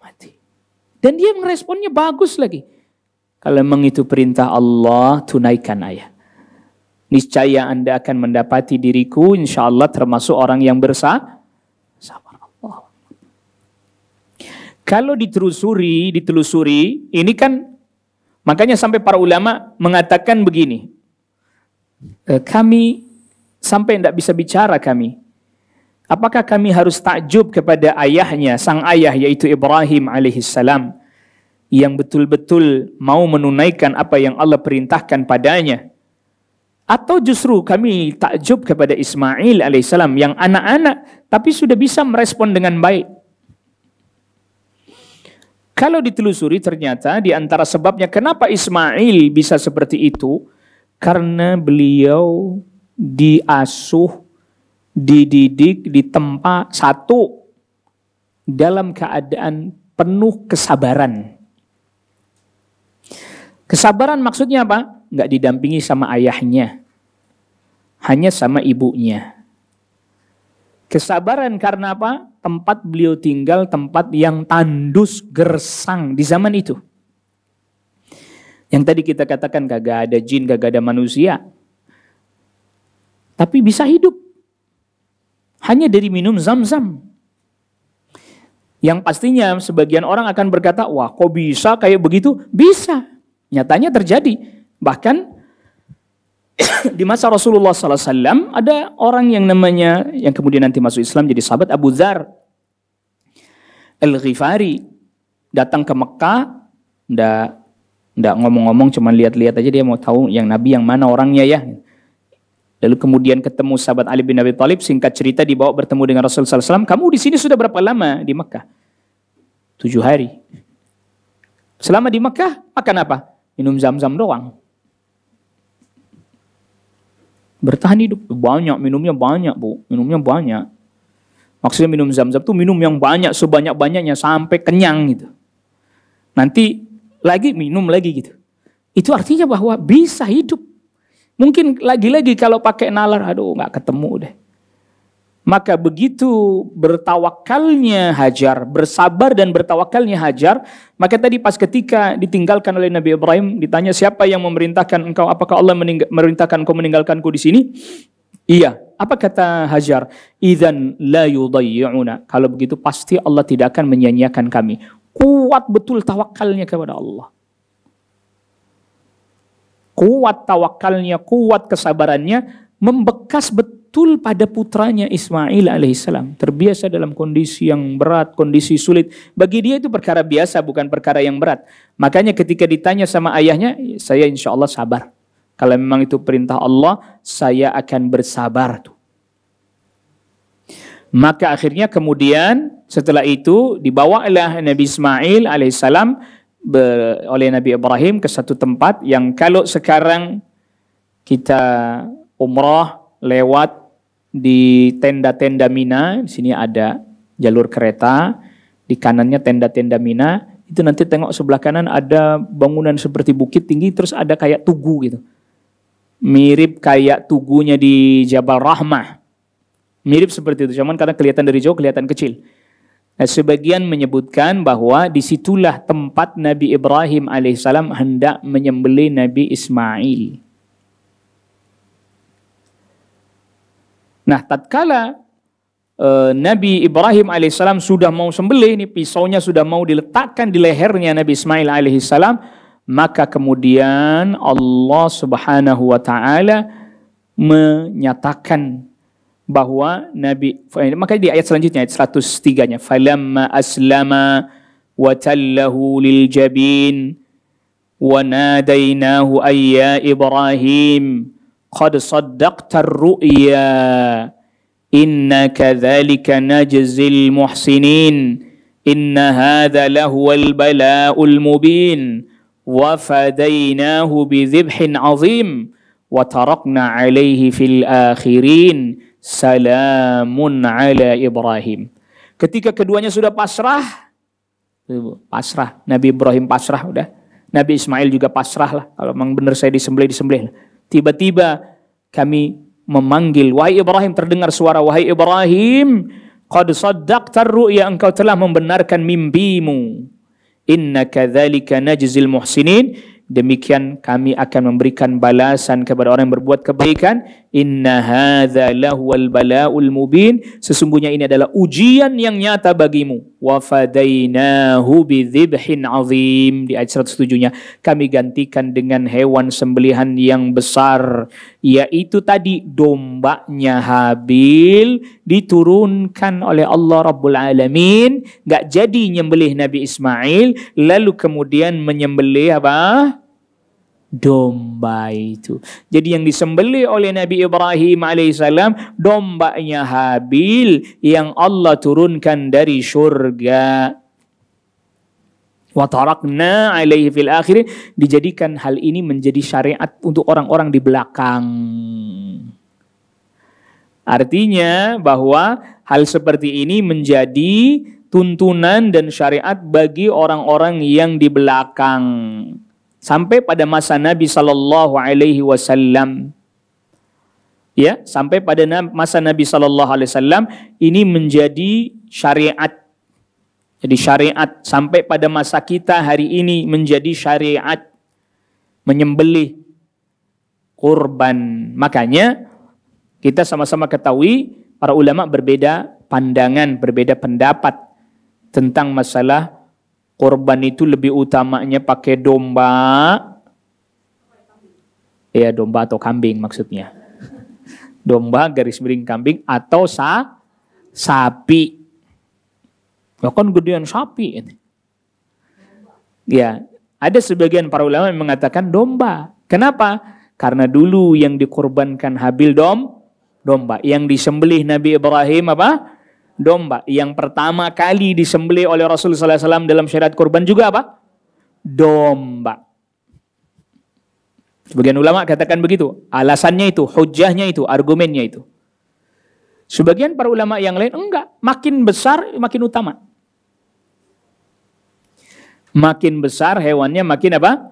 Mati. Dan dia meresponnya bagus lagi. Kalau memang itu perintah Allah, tunaikan ayah. Niscaya Anda akan mendapati diriku insya Allah termasuk orang yang bersabar. Allah. Kalau ditelusuri, ini kan makanya sampai para ulama mengatakan begini. Kami sampai tidak bisa bicara kami. Apakah kami harus takjub kepada ayahnya, sang ayah yaitu Ibrahim alaihissalam, yang betul-betul mau menunaikan apa yang Allah perintahkan padanya? Atau justru kami takjub kepada Ismail alaihissalam yang anak-anak tapi sudah bisa merespon dengan baik? Kalau ditelusuri ternyata di antara sebabnya kenapa Ismail bisa seperti itu, karena beliau diasuh, dididik, ditempa satu dalam keadaan penuh kesabaran. Kesabaran maksudnya apa? Nggak didampingi sama ayahnya, hanya sama ibunya. Kesabaran karena apa? Tempat beliau tinggal tempat yang tandus gersang di zaman itu. Yang tadi kita katakan kagak ada jin, kagak ada manusia, tapi bisa hidup hanya dari minum zam-zam. Yang pastinya sebagian orang akan berkata, wah kok bisa kayak begitu? Bisa. Nyatanya terjadi. Bahkan di masa Rasulullah SAW ada orang yang namanya, yang kemudian nanti masuk Islam jadi sahabat, Abu Dzar Al-Ghifari, datang ke Mekah Nggak ngomong-ngomong, cuma lihat-lihat aja, dia mau tahu yang Nabi yang mana orangnya ya. Lalu kemudian ketemu sahabat Ali bin Abi Thalib, singkat cerita dibawa bertemu dengan Rasulullah SAW. Kamu di sini sudah berapa lama di Mekah? 7 hari. Selama di Mekah, makan apa? Minum zam-zam doang. Bertahan hidup. Banyak, minumnya banyak, Bu. Minumnya banyak. Maksudnya minum zam-zam itu minum yang banyak, sebanyak-banyaknya, sampai kenyang gitu. Nanti lagi minum lagi gitu. Itu artinya bahwa bisa hidup. Mungkin lagi-lagi kalau pakai nalar, aduh nggak ketemu deh. Maka begitu bertawakalnya Hajar, bersabar dan bertawakalnya Hajar, maka tadi pas ketika ditinggalkan oleh Nabi Ibrahim, ditanya siapa yang memerintahkan engkau, apakah Allah memerintahkan engkau meninggalkanku di sini? Iya. Apa kata Hajar? Idzan la yudayyi'una. Kalau begitu pasti Allah tidak akan menyia-nyiakan kami. Kuat betul tawakalnya kepada Allah. Kuat tawakalnya, kuat kesabarannya, membekas betul pada putranya Ismail alaihissalam. Terbiasa dalam kondisi yang berat, kondisi sulit. Bagi dia itu perkara biasa, bukan perkara yang berat. Makanya ketika ditanya sama ayahnya, saya insya Allah sabar. Kalau memang itu perintah Allah, saya akan bersabar. Maka akhirnya kemudian setelah itu dibawalah Nabi Ismail alaihissalam oleh Nabi Ibrahim ke satu tempat yang kalau sekarang kita umrah lewat di tenda-tenda Mina, di sini ada jalur kereta, di kanannya tenda-tenda Mina, itu nanti tengok sebelah kanan ada bangunan seperti bukit tinggi, terus ada kayak tugu gitu. Mirip kayak tugunya di Jabal Rahmah. Mirip seperti itu, cuman karena kelihatan dari jauh kelihatan kecil. Nah, sebagian menyebutkan bahwa disitulah tempat Nabi Ibrahim alaihissalam hendak menyembelih Nabi Ismail. Nah, tatkala Nabi Ibrahim alaihissalam sudah mau sembelih, ini pisaunya sudah mau diletakkan di lehernya Nabi Ismail alaihissalam, maka kemudian Allah Subhanahu wa taala menyatakan bahwa Nabi, maka di ayat selanjutnya ayat 103-nya, falamma aslama wa tallahu lil jabin wa nadainahu ayya Ibrahim qad saddaqta ar-ru'ya inna kadzalika najzil muhsinin inna hadza lahuwal bala'ul mubin wa fadainahu bi dzibhin 'azim wa tarakna 'alaihi fil akhirin salamun ala Ibrahim. Ketika keduanya sudah pasrah, Nabi Ibrahim pasrah udah, Nabi Ismail juga pasrah lah. Kalau memang benar saya disembelih. Tiba-tiba kami memanggil, wahai Ibrahim, terdengar suara, wahai Ibrahim, qad saddaqta ar-ru'ya, engkau telah membenarkan mimpimu. Inna kadzalika najzil muhsinin, demikian kami akan memberikan balasan kepada orang yang berbuat kebaikan. Inna hadza lahuwal bala'ul mubin, sesungguhnya ini adalah ujian yang nyata bagimu. Wa fadainahu bidzibhin azim, di ayat 107-nya kami gantikan dengan hewan sembelihan yang besar, yaitu tadi dombanya Habil diturunkan oleh Allah Rabbul Alamin. Gak jadi nyembelih Nabi Ismail, lalu kemudian menyembelih apa? Domba itu. Jadi yang disembelih oleh Nabi Ibrahim alaihissalam dombanya Habil yang Allah turunkan dari surga. Wa tarakna alaihi fil akhirin, dijadikan hal ini menjadi syariat untuk orang-orang di belakang. Artinya bahwa hal seperti ini menjadi tuntunan dan syariat bagi orang-orang yang di belakang. Sampai pada masa Nabi Sallallahu Alaihi Wasallam, ya, sampai pada masa Nabi Sallallahu Alaihi Wasallam ini menjadi syariat. Jadi syariat sampai pada masa kita hari ini menjadi syariat menyembelih kurban. Makanya kita sama-sama ketahui para ulama berbeda pandangan, berbeda pendapat tentang masalah korban itu lebih utamanya pakai domba, ya domba atau kambing maksudnya. Domba garis miring kambing atau sapi. Ya kan gedean sapi ini. Ya, Ada sebagian para ulama yang mengatakan domba. Kenapa? Karena dulu yang dikorbankan Habil domba. Yang disembelih Nabi Ibrahim apa? Domba. Yang pertama kali disembelih oleh Rasulullah SAW dalam syariat kurban juga apa? Domba. Sebagian ulama katakan begitu. Alasannya itu, hujahnya itu, argumennya itu. Sebagian para ulama yang lain enggak. Makin besar, makin utama. Makin besar hewannya makin apa?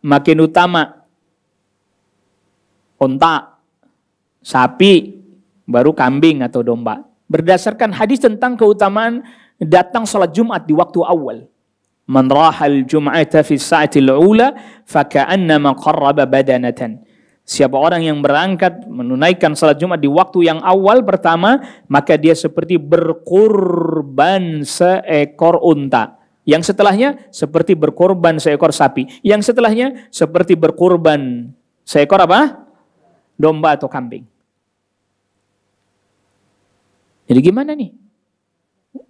Makin utama. Onta, sapi, baru kambing atau domba. Berdasarkan hadis tentang keutamaan datang salat Jumat di waktu awal. Man rahal jum'ata fi sa'atil ula faka'annama qarraba badanatan. Siapa orang yang berangkat menunaikan salat Jumat di waktu yang awal pertama, maka dia seperti berkurban seekor unta. Yang setelahnya seperti berkorban seekor sapi. Yang setelahnya seperti berkorban seekor apa? Domba atau kambing. Jadi gimana nih?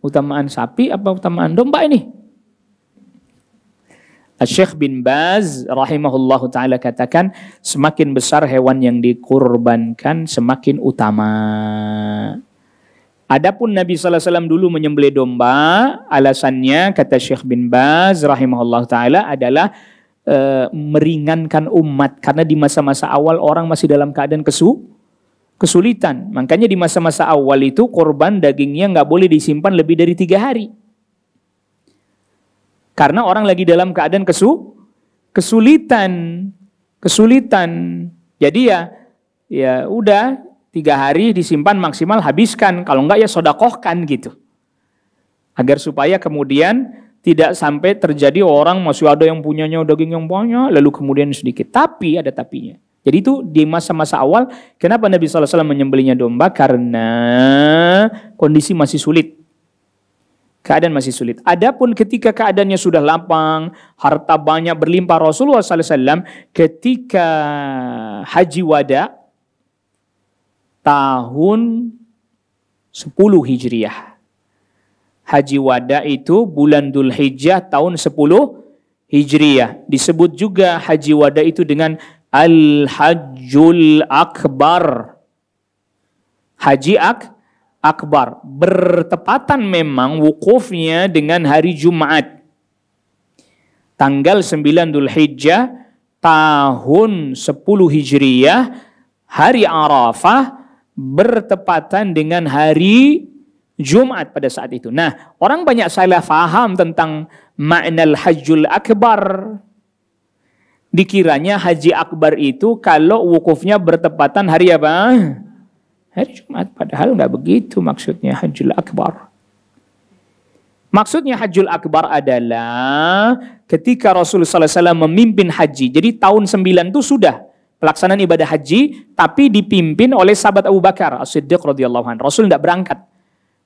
Utamaan sapi apa utamaan domba ini? Syekh bin Baz rahimahullahu ta'ala katakan, semakin besar hewan yang dikurbankan semakin utama. Adapun Nabi SAW dulu menyembelih domba, alasannya kata Syekh bin Baz rahimahullahu ta'ala adalah meringankan umat. Karena di masa-masa awal orang masih dalam keadaan kesulitan. Makanya di masa-masa awal itu korban dagingnya nggak boleh disimpan lebih dari 3 hari. Karena orang lagi dalam keadaan kesulitan. Jadi ya udah 3 hari disimpan maksimal habiskan. Kalau enggak ya sodakohkan gitu. Agar supaya kemudian tidak sampai terjadi orang masih ada yang punyanya daging yang banyak lalu kemudian sedikit. Tapi ada tapinya. Jadi itu di masa-masa awal kenapa Nabi SAW menyembelihnya domba? Karena kondisi masih sulit. Keadaan masih sulit. Adapun ketika keadaannya sudah lapang, harta banyak berlimpah, Rasulullah SAW ketika Haji Wada tahun 10 Hijriah. Haji Wada itu bulan Dzul Hijjah tahun 10 Hijriah. Disebut juga Haji Wada itu dengan Al-Hajjul Akbar. Haji Akbar. Bertepatan memang wukufnya dengan hari Jumat. Tanggal 9 Dzul Hijjah tahun 10 Hijriah, hari Arafah bertepatan dengan hari Jumat pada saat itu. Nah, orang banyak salah faham tentang makna Hajjul Akbar. Dikiranya Haji Akbar itu kalau wukufnya bertepatan hari apa? Hari Jumat, padahal nggak begitu maksudnya Hajjul Akbar. Maksudnya Hajjul Akbar adalah ketika Rasulullah SAW memimpin haji. Jadi tahun 9 itu sudah pelaksanaan ibadah haji, tapi dipimpin oleh sahabat Abu Bakar As-Siddiq radhiyallahu anhu. Rasul tidak berangkat.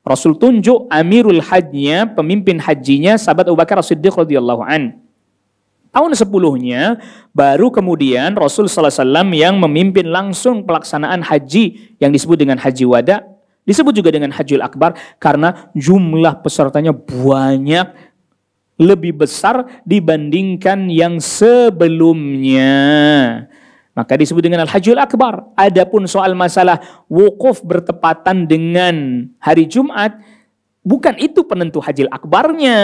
Rasul tunjuk amirul hajnya, pemimpin hajinya sahabat Abu Bakar As-Siddiq radhiyallahu anhu. Tahun 10-nya baru kemudian Rasul SAW yang memimpin langsung pelaksanaan haji yang disebut dengan Haji Wada. Disebut juga dengan Hajjul Akbar karena jumlah pesertanya banyak, lebih besar dibandingkan yang sebelumnya. Maka disebut dengan Al-Hajjul Akbar. Adapun soal masalah wukuf bertepatan dengan hari Jumat, bukan itu penentu Hajjul Akbarnya.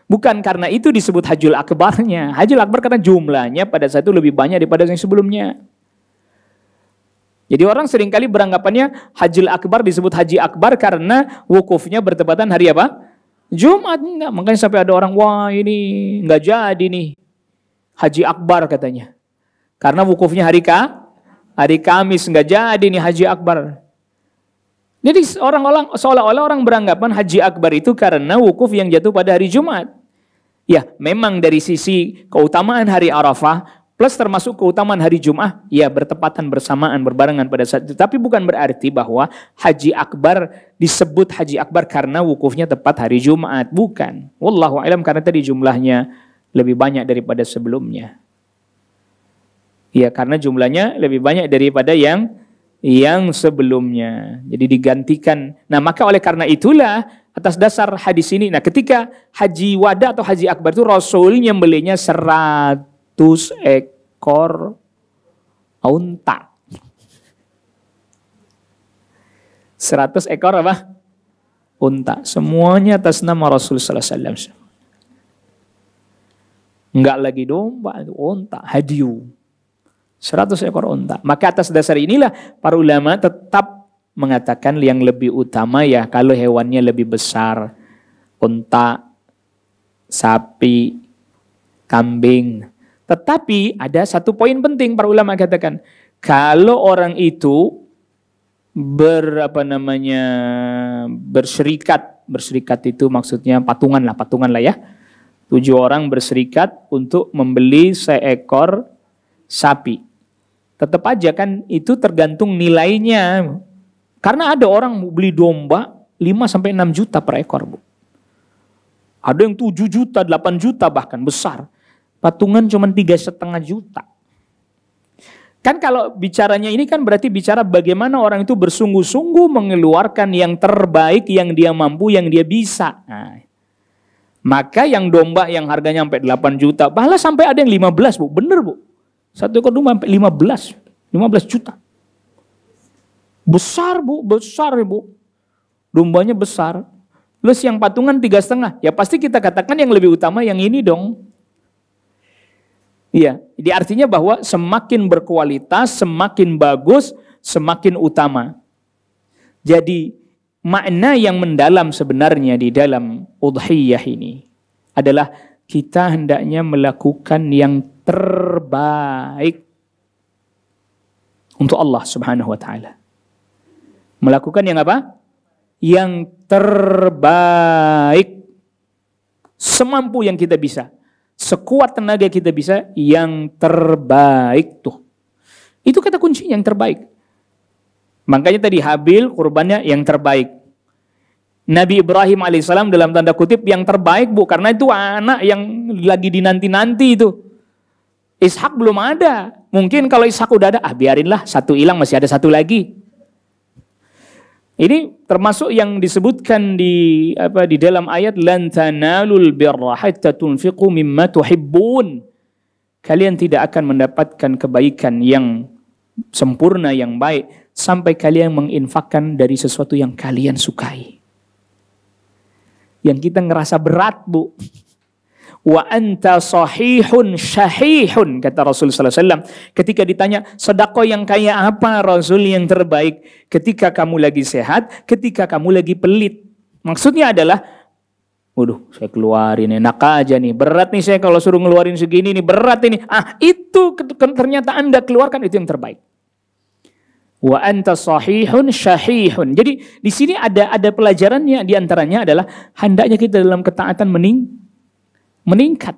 Bukan karena itu disebut Hajjul Akbarnya. Hajjul Akbar karena jumlahnya pada saat itu lebih banyak daripada yang sebelumnya. Jadi orang seringkali beranggapannya Hajjul Akbar disebut Haji Akbar karena wukufnya bertepatan hari apa? Jumat. Enggak. Makanya sampai ada orang, wah ini enggak jadi nih Haji Akbar katanya. Karena wukufnya hari Kamis, enggak jadi nih Haji Akbar. Jadi orang-orang seolah-olah orang beranggapan Haji Akbar itu karena wukuf yang jatuh pada hari Jumat. Ya, memang dari sisi keutamaan hari Arafah plus termasuk keutamaan hari Jumat, ya bertepatan bersamaan, berbarengan pada saat itu. Tapi bukan berarti bahwa Haji Akbar disebut Haji Akbar karena wukufnya tepat hari Jumat. Bukan. Wallahu a'lam, karena tadi jumlahnya lebih banyak daripada sebelumnya. Ya, karena jumlahnya lebih banyak daripada yang sebelumnya. Jadi digantikan. Nah, maka oleh karena itulah atas dasar hadis ini. Nah, ketika haji wada atau haji akbar itu Rasul nyembelihnya 100 ekor unta. 100 ekor apa? Unta. Semuanya atas nama Rasul sallallahu alaihi wasallam. Enggak lagi domba, unta, hadiu. 100 ekor unta. Maka atas dasar inilah para ulama tetap mengatakan yang lebih utama ya kalau hewannya lebih besar. Unta, sapi, kambing. Tetapi ada satu poin penting para ulama katakan. Kalau orang itu berserikat itu maksudnya patungan lah ya. 7 orang berserikat untuk membeli seekor sapi. Tetap aja kan itu tergantung nilainya. Karena ada orang beli domba 5-6 juta per ekor, Bu. Ada yang 7 juta, 8 juta bahkan besar. Patungan cuma 3,5 juta. Kan kalau bicaranya ini kan berarti bicara bagaimana orang itu bersungguh-sungguh mengeluarkan yang terbaik yang dia mampu, yang dia bisa. Nah, maka yang domba yang harganya sampai 8 juta, bahkan sampai ada yang 15, Bu. Bener, Bu. Satu ekor domba sampai 15 juta. Besar, Bu, besar, Bu. Dombanya besar. Terus yang patungan 3,5. Ya pasti kita katakan yang lebih utama yang ini dong. Iya, jadi artinya bahwa semakin berkualitas, semakin bagus, semakin utama. Jadi makna yang mendalam sebenarnya di dalam udhiyah ini adalah kita hendaknya melakukan yang terbaik untuk Allah Subhanahu wa taala. Melakukan yang apa? Yang terbaik semampu yang kita bisa. Sekuat tenaga kita bisa, yang terbaik tuh. Itu kata kunci, yang terbaik. Makanya tadi Habil kurbannya yang terbaik. Nabi Ibrahim alaihissalam dalam tanda kutip yang terbaik, Bu, karena itu anak yang lagi dinanti-nanti itu. Ishak belum ada. Mungkin kalau Ishak udah ada, biarinlah, satu hilang masih ada satu lagi. Ini termasuk yang disebutkan di dalam ayat lan tanalul birra hatta tunfiqu mimma tuhibbun. Kalian tidak akan mendapatkan kebaikan yang sempurna, yang baik sampai kalian menginfakkan dari sesuatu yang kalian sukai. Yang kita ngerasa berat, Bu. Wa anta sahihun syahihun, kata Rasul sallallahu alaihi wasallam ketika ditanya sedekah yang kayak apa Rasul yang terbaik, ketika kamu lagi sehat, ketika kamu lagi pelit. Maksudnya adalah waduh, saya keluarin enak aja nih, berat nih saya kalau suruh ngeluarin segini nih, berat ini. Itu ternyata Anda keluarkan, itu yang terbaik. Wa anta sahihun syahihun. Jadi di sini ada pelajarannya, di antaranya adalah hendaknya kita dalam ketaatan meningkat.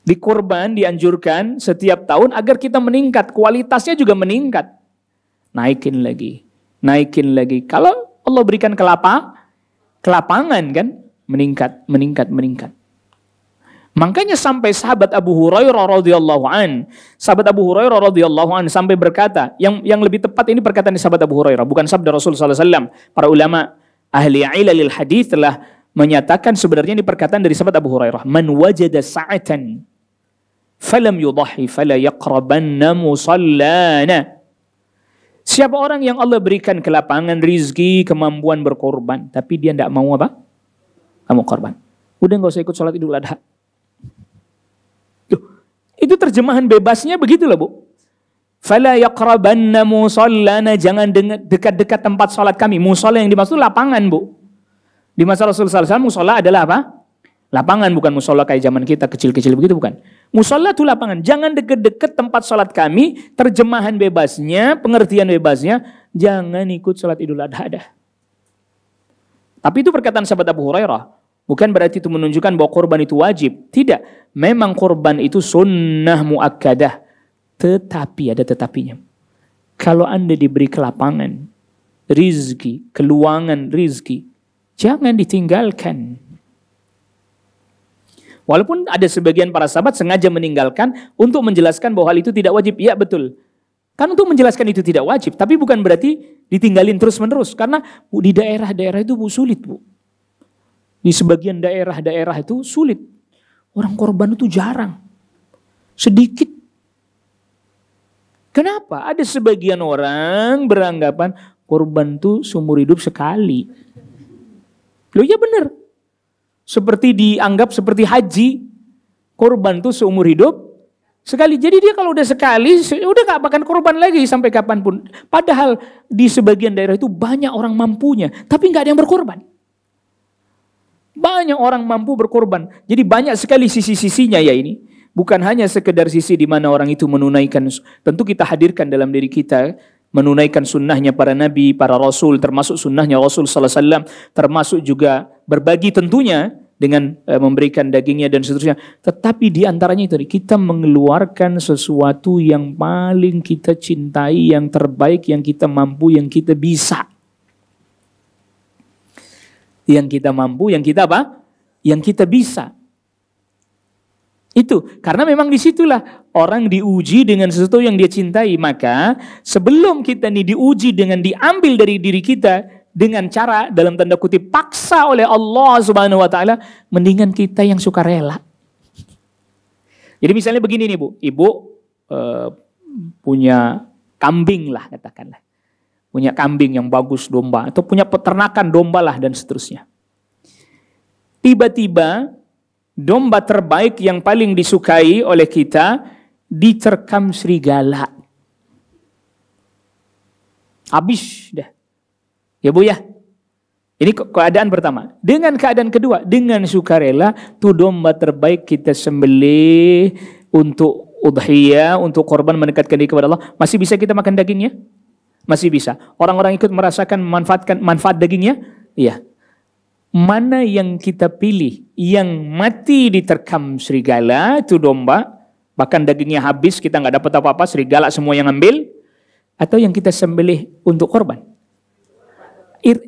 Di kurban dianjurkan setiap tahun agar kita meningkat, kualitasnya juga meningkat. Naikin lagi. Kalau Allah berikan kelapangan kan, meningkat. Makanya sampai sahabat Abu Hurairah radhiyallahu an sampai berkata, yang lebih tepat ini perkataan sahabat Abu Hurairah, bukan sabda Rasul sallallahu alaihi wasallam. Para ulama ahli ilalil hadis telah menyatakan sebenarnya ini perkataan dari sahabat Abu Hurairah. Man wajada sa'atan falam yudhahi fala yaqrabanna musallana. Siapa orang yang Allah berikan kelapangan, rizki, kemampuan berkorban, tapi dia tidak mau apa? Kamu korban. Udah gak usah ikut sholat Idul Adha. Itu terjemahan bebasnya begitulah, Bu. Fala yaqrabanna musallana, jangan dekat-dekat tempat sholat kami. Musalla yang dimaksud lapangan, Bu. Di masa Rasulullah SAW, musola adalah apa? Lapangan, bukan musola kayak zaman kita, kecil-kecil begitu, bukan. Musola itu lapangan. Jangan deket-deket tempat sholat kami, terjemahan bebasnya, pengertian bebasnya, jangan ikut sholat Idul Adha dah. Tapi itu perkataan sahabat Abu Hurairah. Bukan berarti itu menunjukkan bahwa korban itu wajib. Tidak. Memang korban itu sunnah muakkadah. Tetapi, ada tetapinya. Kalau Anda diberi kelapangan, rizki, keluangan rizki, jangan ditinggalkan. Walaupun ada sebagian para sahabat sengaja meninggalkan untuk menjelaskan bahwa hal itu tidak wajib. Ya betul. Kan untuk menjelaskan itu tidak wajib, tapi bukan berarti ditinggalin terus-menerus. Karena di daerah-daerah itu Bu sulit Bu. Di sebagian daerah-daerah itu sulit. Orang korban itu jarang. Sedikit. Kenapa? Ada sebagian orang beranggapan korban itu seumur hidup sekali. Loh ya benar. Seperti dianggap seperti haji. Korban itu seumur hidup sekali. Jadi dia kalau udah sekali, udah gak akan korban lagi sampai kapanpun. Padahal di sebagian daerah itu banyak orang mampunya. Tapi gak ada yang berkorban. Banyak orang mampu berkorban. Jadi banyak sekali sisi-sisinya ya ini. Bukan hanya sekedar sisi di mana orang itu menunaikan. Tentu kita hadirkan dalam diri kita. Menunaikan sunnahnya para nabi, para rasul. Termasuk sunnahnya Rasul SAW. Termasuk juga berbagi tentunya. Dengan memberikan dagingnya dan seterusnya. Tetapi di antaranya itu. Kita mengeluarkan sesuatu yang paling kita cintai. Yang terbaik, yang kita mampu, yang kita bisa. Yang kita mampu, yang kita apa? Yang kita bisa. Itu, karena memang disitulah orang diuji dengan sesuatu yang dia cintai. Maka sebelum kita nih diuji dengan diambil dari diri kita dengan cara dalam tanda kutip paksa oleh Allah Subhanahu Wa Taala, mendingan kita yang suka rela. Jadi misalnya begini nih Bu, Ibu punya kambing lah katakanlah, punya kambing yang bagus domba, atau punya peternakan domba lah dan seterusnya. Tiba-tiba domba terbaik yang paling disukai oleh kita diterkam serigala. Habis dah. Ya Bu ya. Ini keadaan pertama. Dengan keadaan kedua, dengan sukarela, tuh domba terbaik kita sembelih untuk udhiyah, untuk korban mendekatkan diri kepada Allah. Masih bisa kita makan dagingnya? Masih bisa. Orang-orang ikut merasakan manfaat dagingnya? Iya. Mana yang kita pilih? Yang mati diterkam serigala, itu domba, bahkan dagingnya habis, kita nggak dapat apa-apa, serigala semua yang ambil, atau yang kita sembelih untuk korban?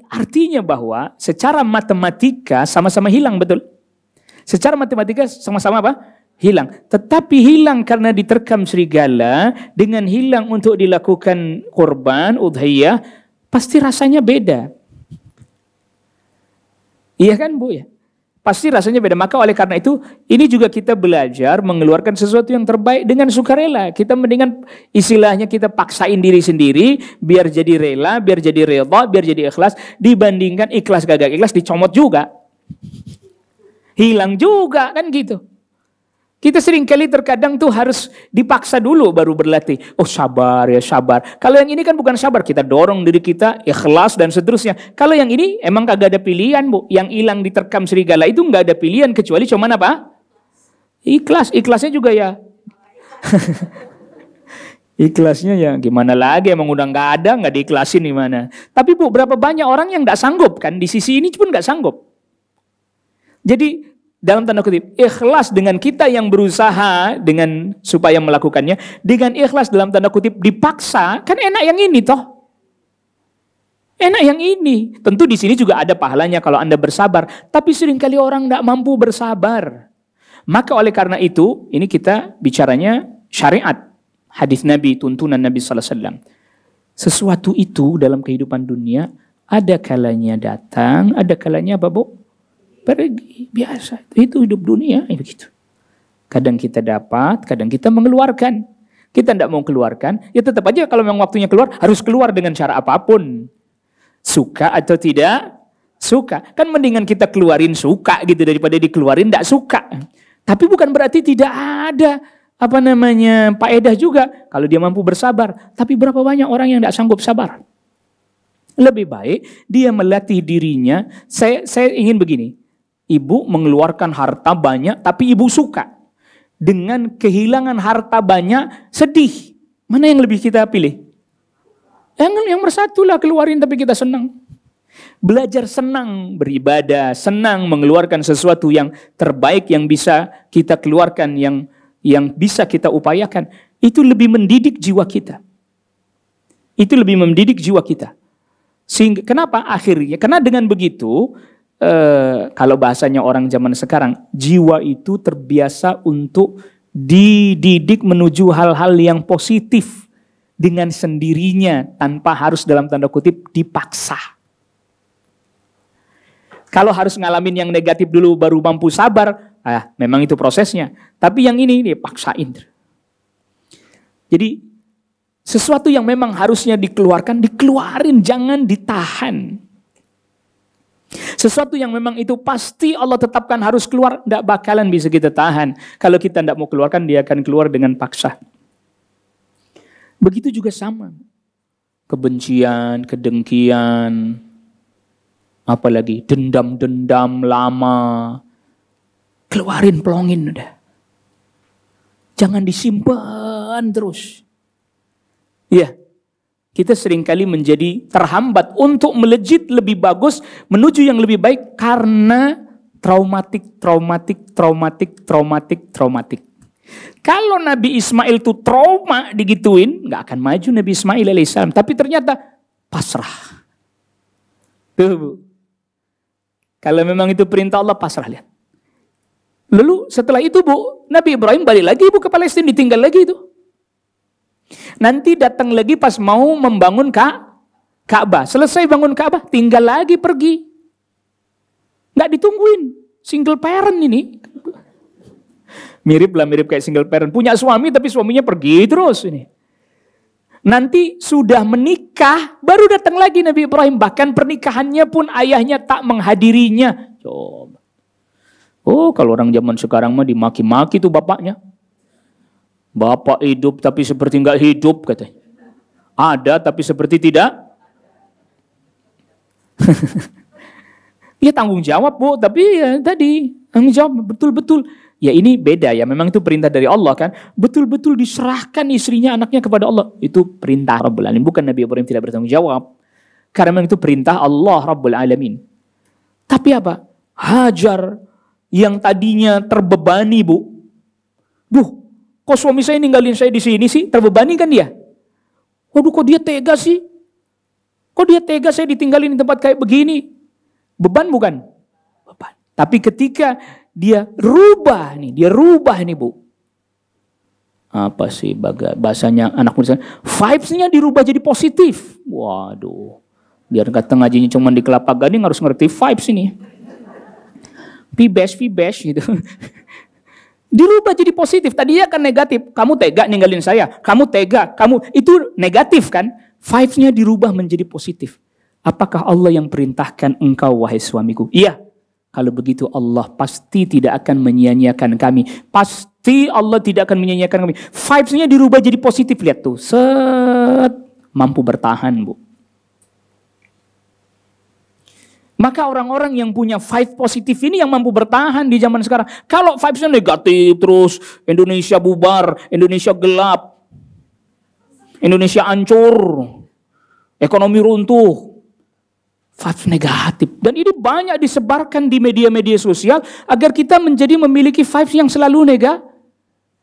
Artinya bahwa secara matematika sama-sama hilang, betul? Secara matematika sama-sama apa? Hilang. Tetapi hilang karena diterkam serigala, dengan hilang untuk dilakukan korban, udhiyah, pasti rasanya beda. Iya kan Bu ya? Pasti rasanya beda. Maka oleh karena itu, ini juga kita belajar mengeluarkan sesuatu yang terbaik dengan sukarela. Kita mendingan istilahnya kita paksain diri sendiri, biar jadi rela, biar jadi redha, biar jadi ikhlas, dibandingkan ikhlas gagak ikhlas dicomot juga. Hilang juga kan gitu. Kita seringkali terkadang tuh harus dipaksa dulu baru berlatih. Oh sabar ya sabar. Kalau yang ini kan bukan sabar, kita dorong diri kita ikhlas dan seterusnya. Kalau yang ini emang kagak ada pilihan Bu. Yang hilang diterkam serigala itu nggak ada pilihan kecuali cuman apa? Ikhlas. Ikhlasnya juga ya. Ikhlasnya ya gimana lagi, emang udah nggak ada, nggak diikhlasin gimana. Tapi Bu, berapa banyak orang yang nggak sanggup kan? Di sisi ini pun nggak sanggup. Jadi dalam tanda kutip, ikhlas dengan kita yang berusaha dengan supaya melakukannya, dengan ikhlas dalam tanda kutip dipaksa, kan enak yang ini toh. Enak yang ini. Tentu di sini juga ada pahalanya kalau Anda bersabar, tapi seringkali orang tidak mampu bersabar. Maka oleh karena itu, ini kita bicaranya syariat, hadis Nabi, tuntunan Nabi sallallahu alaihi wasallam. Sesuatu itu dalam kehidupan dunia ada kalanya datang, ada kalanya apa Bu? Pergi, biasa. Itu hidup dunia, begitu. Kadang kita dapat, kadang kita mengeluarkan. Kita tidak mau keluarkan, ya tetap aja kalau memang waktunya keluar, harus keluar dengan cara apapun. Suka atau tidak suka. Kan mendingan kita keluarin suka gitu, daripada dikeluarin tidak suka. Tapi bukan berarti tidak ada faedah juga. Kalau dia mampu bersabar. Tapi berapa banyak orang yang tidak sanggup sabar? Lebih baik dia melatih dirinya. Saya ingin begini. Ibu mengeluarkan harta banyak, tapi ibu suka. Dengan kehilangan harta banyak, sedih. Mana yang lebih kita pilih? Yang bersatulah keluarin tapi kita senang. Belajar senang beribadah, senang mengeluarkan sesuatu yang terbaik yang bisa kita keluarkan, yang bisa kita upayakan. Itu lebih mendidik jiwa kita. Itu lebih mendidik jiwa kita. Sehingga, kenapa akhirnya? Karena dengan begitu, kalau bahasanya orang zaman sekarang, jiwa itu terbiasa untuk dididik menuju hal-hal yang positif, dengan sendirinya tanpa harus dalam tanda kutip dipaksa. Kalau harus ngalamin yang negatif dulu baru mampu sabar, memang itu prosesnya. Tapi yang ini dipaksain. Jadi sesuatu yang memang harusnya dikeluarkan, dikeluarin, jangan ditahan. Sesuatu yang memang itu pasti Allah tetapkan harus keluar, tidak bakalan bisa kita tahan. Kalau kita tidak mau keluarkan, dia akan keluar dengan paksa. Begitu juga sama. Kebencian, kedengkian, apalagi dendam-dendam lama. Keluarin, pelongin udah. Jangan disimpan terus. Iya, kita seringkali menjadi terhambat untuk melejit lebih bagus, menuju yang lebih baik karena traumatik. Kalau Nabi Ismail itu trauma digituin, nggak akan maju Nabi Ismail alaihissalam. Tapi ternyata pasrah. Tuh, Bu. Kalau memang itu perintah Allah, pasrah, lihat. Lalu setelah itu, Bu, Nabi Ibrahim balik lagi, Bu, ke Palestina, ditinggal lagi itu. Nanti datang lagi pas mau membangun Ka'bah. Selesai bangun Ka'bah, tinggal lagi pergi. Nggak ditungguin. Single parent ini. Mirip kayak single parent. Punya suami tapi suaminya pergi terus ini. Nanti sudah menikah, baru datang lagi Nabi Ibrahim. Bahkan pernikahannya pun ayahnya tak menghadirinya. Coba. Oh, kalau orang zaman sekarang mah dimaki-maki tuh bapaknya. Bapak hidup tapi seperti nggak hidup katanya. Ada tapi seperti tidak. Ya tanggung jawab, Bu, tapi ya tadi tanggung jawab betul-betul. Ya ini beda ya, memang itu perintah dari Allah kan. Betul-betul diserahkan istrinya, anaknya kepada Allah. Itu perintah Rabbul Alamin, bukan Nabi Ibrahim tidak bertanggung jawab. Karena memang itu perintah Allah Rabbul Alamin. Tapi apa? Hajar yang tadinya terbebani, Bu. Kok suami saya ninggalin saya di sini sih? Terbebani kan dia? Waduh, kok dia tega sih? Kok dia tega saya ditinggalin di tempat kayak begini? Beban bukan? Beban. Tapi ketika dia rubah nih, Bu. Apa sih bahasanya anak muda? Vibes-nya dirubah jadi positif. Waduh. Biar kata ngajinya cuma di Kelapa Gading, harus ngerti vibes ini. Vibes gitu. Dirubah jadi positif. Tadinya kan negatif. Kamu tega ninggalin saya. Kamu tega. Itu negatif kan? Vibes-nya dirubah menjadi positif. Apakah Allah yang perintahkan engkau, wahai suamiku? Iya. Kalau begitu Allah pasti tidak akan menyia-nyiakan kami. Pasti Allah tidak akan menyia-nyiakan kami. Vibes-nya dirubah jadi positif. Lihat tuh. Set. Mampu bertahan, Bu. Maka orang-orang yang punya vibe positif ini yang mampu bertahan di zaman sekarang. Kalau vibes-nya negatif terus, Indonesia bubar, Indonesia gelap, Indonesia hancur, ekonomi runtuh, vibes negatif. Dan ini banyak disebarkan di media-media sosial agar kita menjadi memiliki vibes yang selalu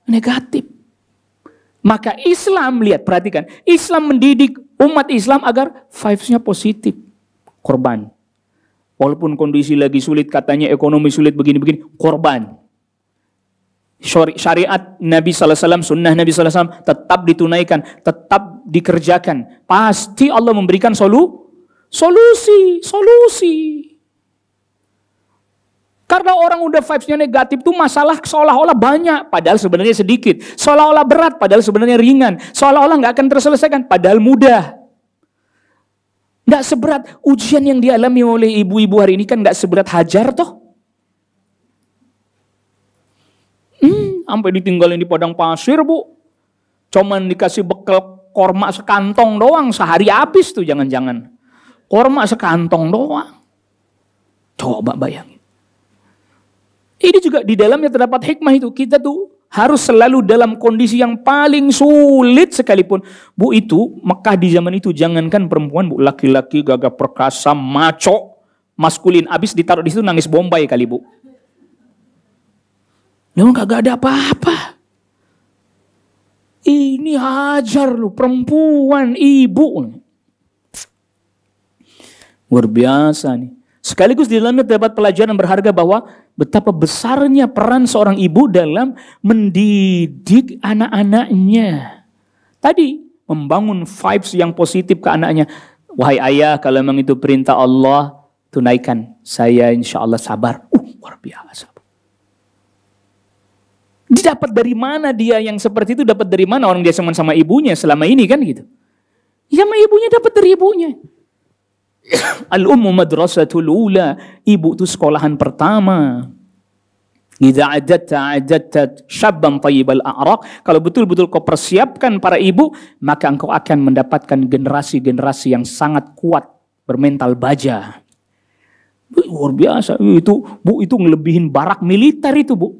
negatif. Maka Islam, lihat, perhatikan, Islam mendidik umat Islam agar vibes-nya positif. Korban. Walaupun kondisi lagi sulit, katanya ekonomi sulit begini-begini, korban. Syariat Nabi SAW, sunnah Nabi SAW tetap ditunaikan, tetap dikerjakan. Pasti Allah memberikan solusi. Karena orang udah vibes-nya negatif tuh masalah seolah-olah banyak, padahal sebenarnya sedikit. Seolah-olah berat, padahal sebenarnya ringan. Seolah-olah nggak akan terselesaikan, padahal mudah. Nggak seberat ujian yang dialami oleh ibu-ibu hari ini, kan nggak seberat Hajar toh. Sampai ditinggalin di padang pasir, Bu. Cuman dikasih bekal korma sekantong doang, sehari habis tuh jangan-jangan. Korma sekantong doang. Coba bayangin. Ini juga di dalamnya terdapat hikmah itu. Kita tuh harus selalu dalam kondisi yang paling sulit sekalipun. Bu, itu Mekah di zaman itu, jangankan perempuan, Bu, laki-laki gagah perkasa, maco, maskulin, abis ditaruh di situ nangis Bombay kali, Bu. Memang kagak ada apa-apa. Ini Hajar lu, perempuan, ibu. Luar biasa nih. Sekaligus di dalamnya terdapat pelajaran berharga bahwa betapa besarnya peran seorang ibu dalam mendidik anak-anaknya. Tadi, membangun vibes yang positif ke anaknya. Wahai ayah, kalau memang itu perintah Allah, tunaikan. Saya insya Allah sabar. Luar biasa. Dia dapat dari mana dia yang seperti itu? Dapat dari mana? Orang dia sama ibunya selama ini kan gitu. Sama ibunya dapat dari ibunya. Al-ummu madrasatul ula. Ibu itu sekolahan pertama. Idza a'adatta syabban thayyibal a'raq. Kalau betul-betul kau persiapkan para ibu, maka engkau akan mendapatkan generasi-generasi yang sangat kuat, bermental baja. Luar biasa. Itu Bu, itu ngelebihin barak militer itu, Bu.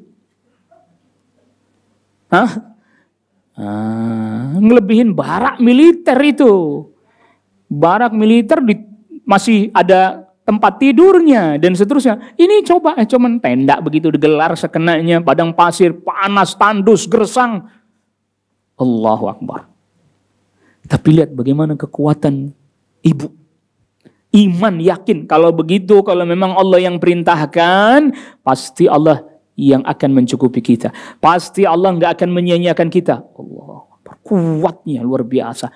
Ngelebihin barak militer itu. Barak militer masih ada tempat tidurnya dan seterusnya. Ini cuman tenda begitu digelar sekenanya, padang pasir, panas, tandus, gersang. Allahu Akbar. Tapi lihat bagaimana kekuatan ibu. Iman, yakin kalau begitu, kalau memang Allah yang perintahkan, pasti Allah yang akan mencukupi kita. Pasti Allah nggak akan menyia-nyiakan kita. Allahu Akbar. Kuatnya luar biasa.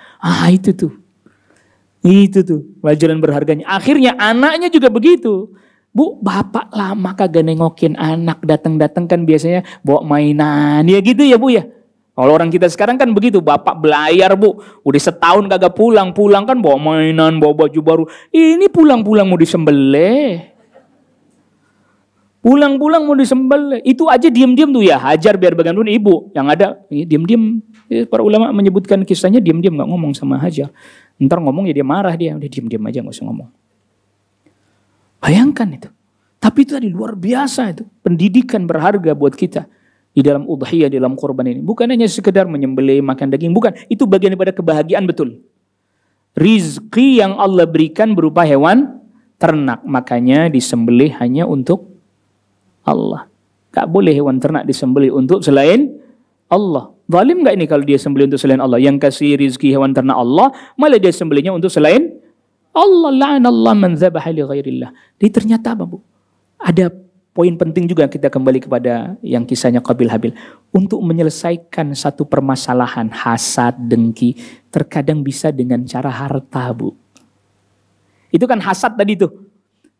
Itu tuh pelajaran berharganya. Akhirnya anaknya juga begitu. Bu, bapak lama kagak nengokin anak, datang-datang kan biasanya bawa mainan. Ya gitu ya Bu ya. Kalau orang kita sekarang kan begitu, bapak belayar Bu. Udah setahun kagak pulang kan bawa mainan, bawa baju baru. Ini pulang-pulang mau disembelih. Pulang-pulang mau disembelih. Itu aja diam-diam tuh ya, hajar biar bagaimanapun ibu. Yang ada diam-diam. Para ulama menyebutkan kisahnya diam-diam, nggak ngomong sama Hajar. Ntar ngomong ya dia marah dia. Udah diam-diam aja, nggak usah ngomong. Bayangkan itu. Tapi itu tadi luar biasa itu. Pendidikan berharga buat kita. Di dalam udhiyah, di dalam kurban ini. Bukan hanya sekedar menyembelih, makan daging. Bukan. Itu bagian daripada kebahagiaan betul. Rizki yang Allah berikan berupa hewan ternak. Makanya disembelih hanya untuk Allah. Gak boleh hewan ternak disembelih untuk selain Allah. Zalim gak ini kalau dia sembelih untuk selain Allah? Yang kasih rizki hewan ternak Allah, malah dia sembelihnya untuk selain Allah. La'anallah man dzabaha li ghairillah. Jadi ternyata apa Bu? Ada poin penting juga, kita kembali kepada yang kisahnya Qabil Habil. Untuk menyelesaikan satu permasalahan hasad, dengki, terkadang bisa dengan cara harta Bu. Itu kan hasad tadi tuh.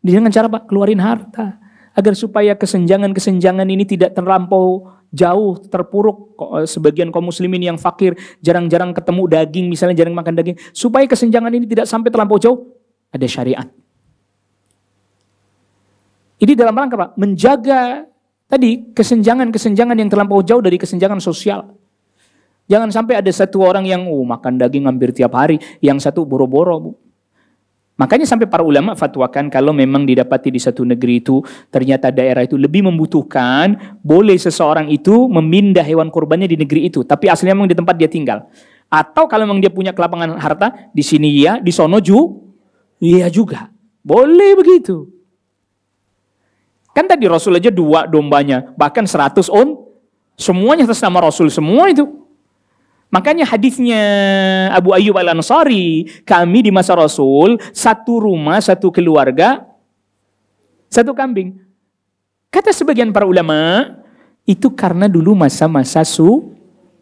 Dengan cara Pak, keluarin harta. Agar supaya kesenjangan-kesenjangan ini tidak terlampau jauh, terpuruk. Sebagian kaum muslimin yang fakir, jarang-jarang ketemu daging, misalnya jarang makan daging. Supaya kesenjangan ini tidak sampai terlampau jauh, ada syariat. Ini dalam rangka Pak, menjaga tadi kesenjangan-kesenjangan yang terlampau jauh dari kesenjangan sosial. Jangan sampai ada satu orang yang makan daging hampir tiap hari, yang satu boro-boro Bu. Makanya sampai para ulama fatwakan kalau memang didapati di satu negeri itu ternyata daerah itu lebih membutuhkan, boleh seseorang itu memindah hewan kurbannya di negeri itu, tapi aslinya memang di tempat dia tinggal. Atau kalau memang dia punya kelapangan harta, di sini ya, di sono iya juga. Boleh begitu. Kan tadi Rasul aja 2 dombanya, bahkan 100 semuanya atas nama Rasul semua itu. Makanya hadisnya Abu Ayyub Al-Ansari, kami di masa Rasul, satu rumah, satu keluarga, satu kambing. Kata sebagian para ulama, itu karena dulu masa-masa sulit.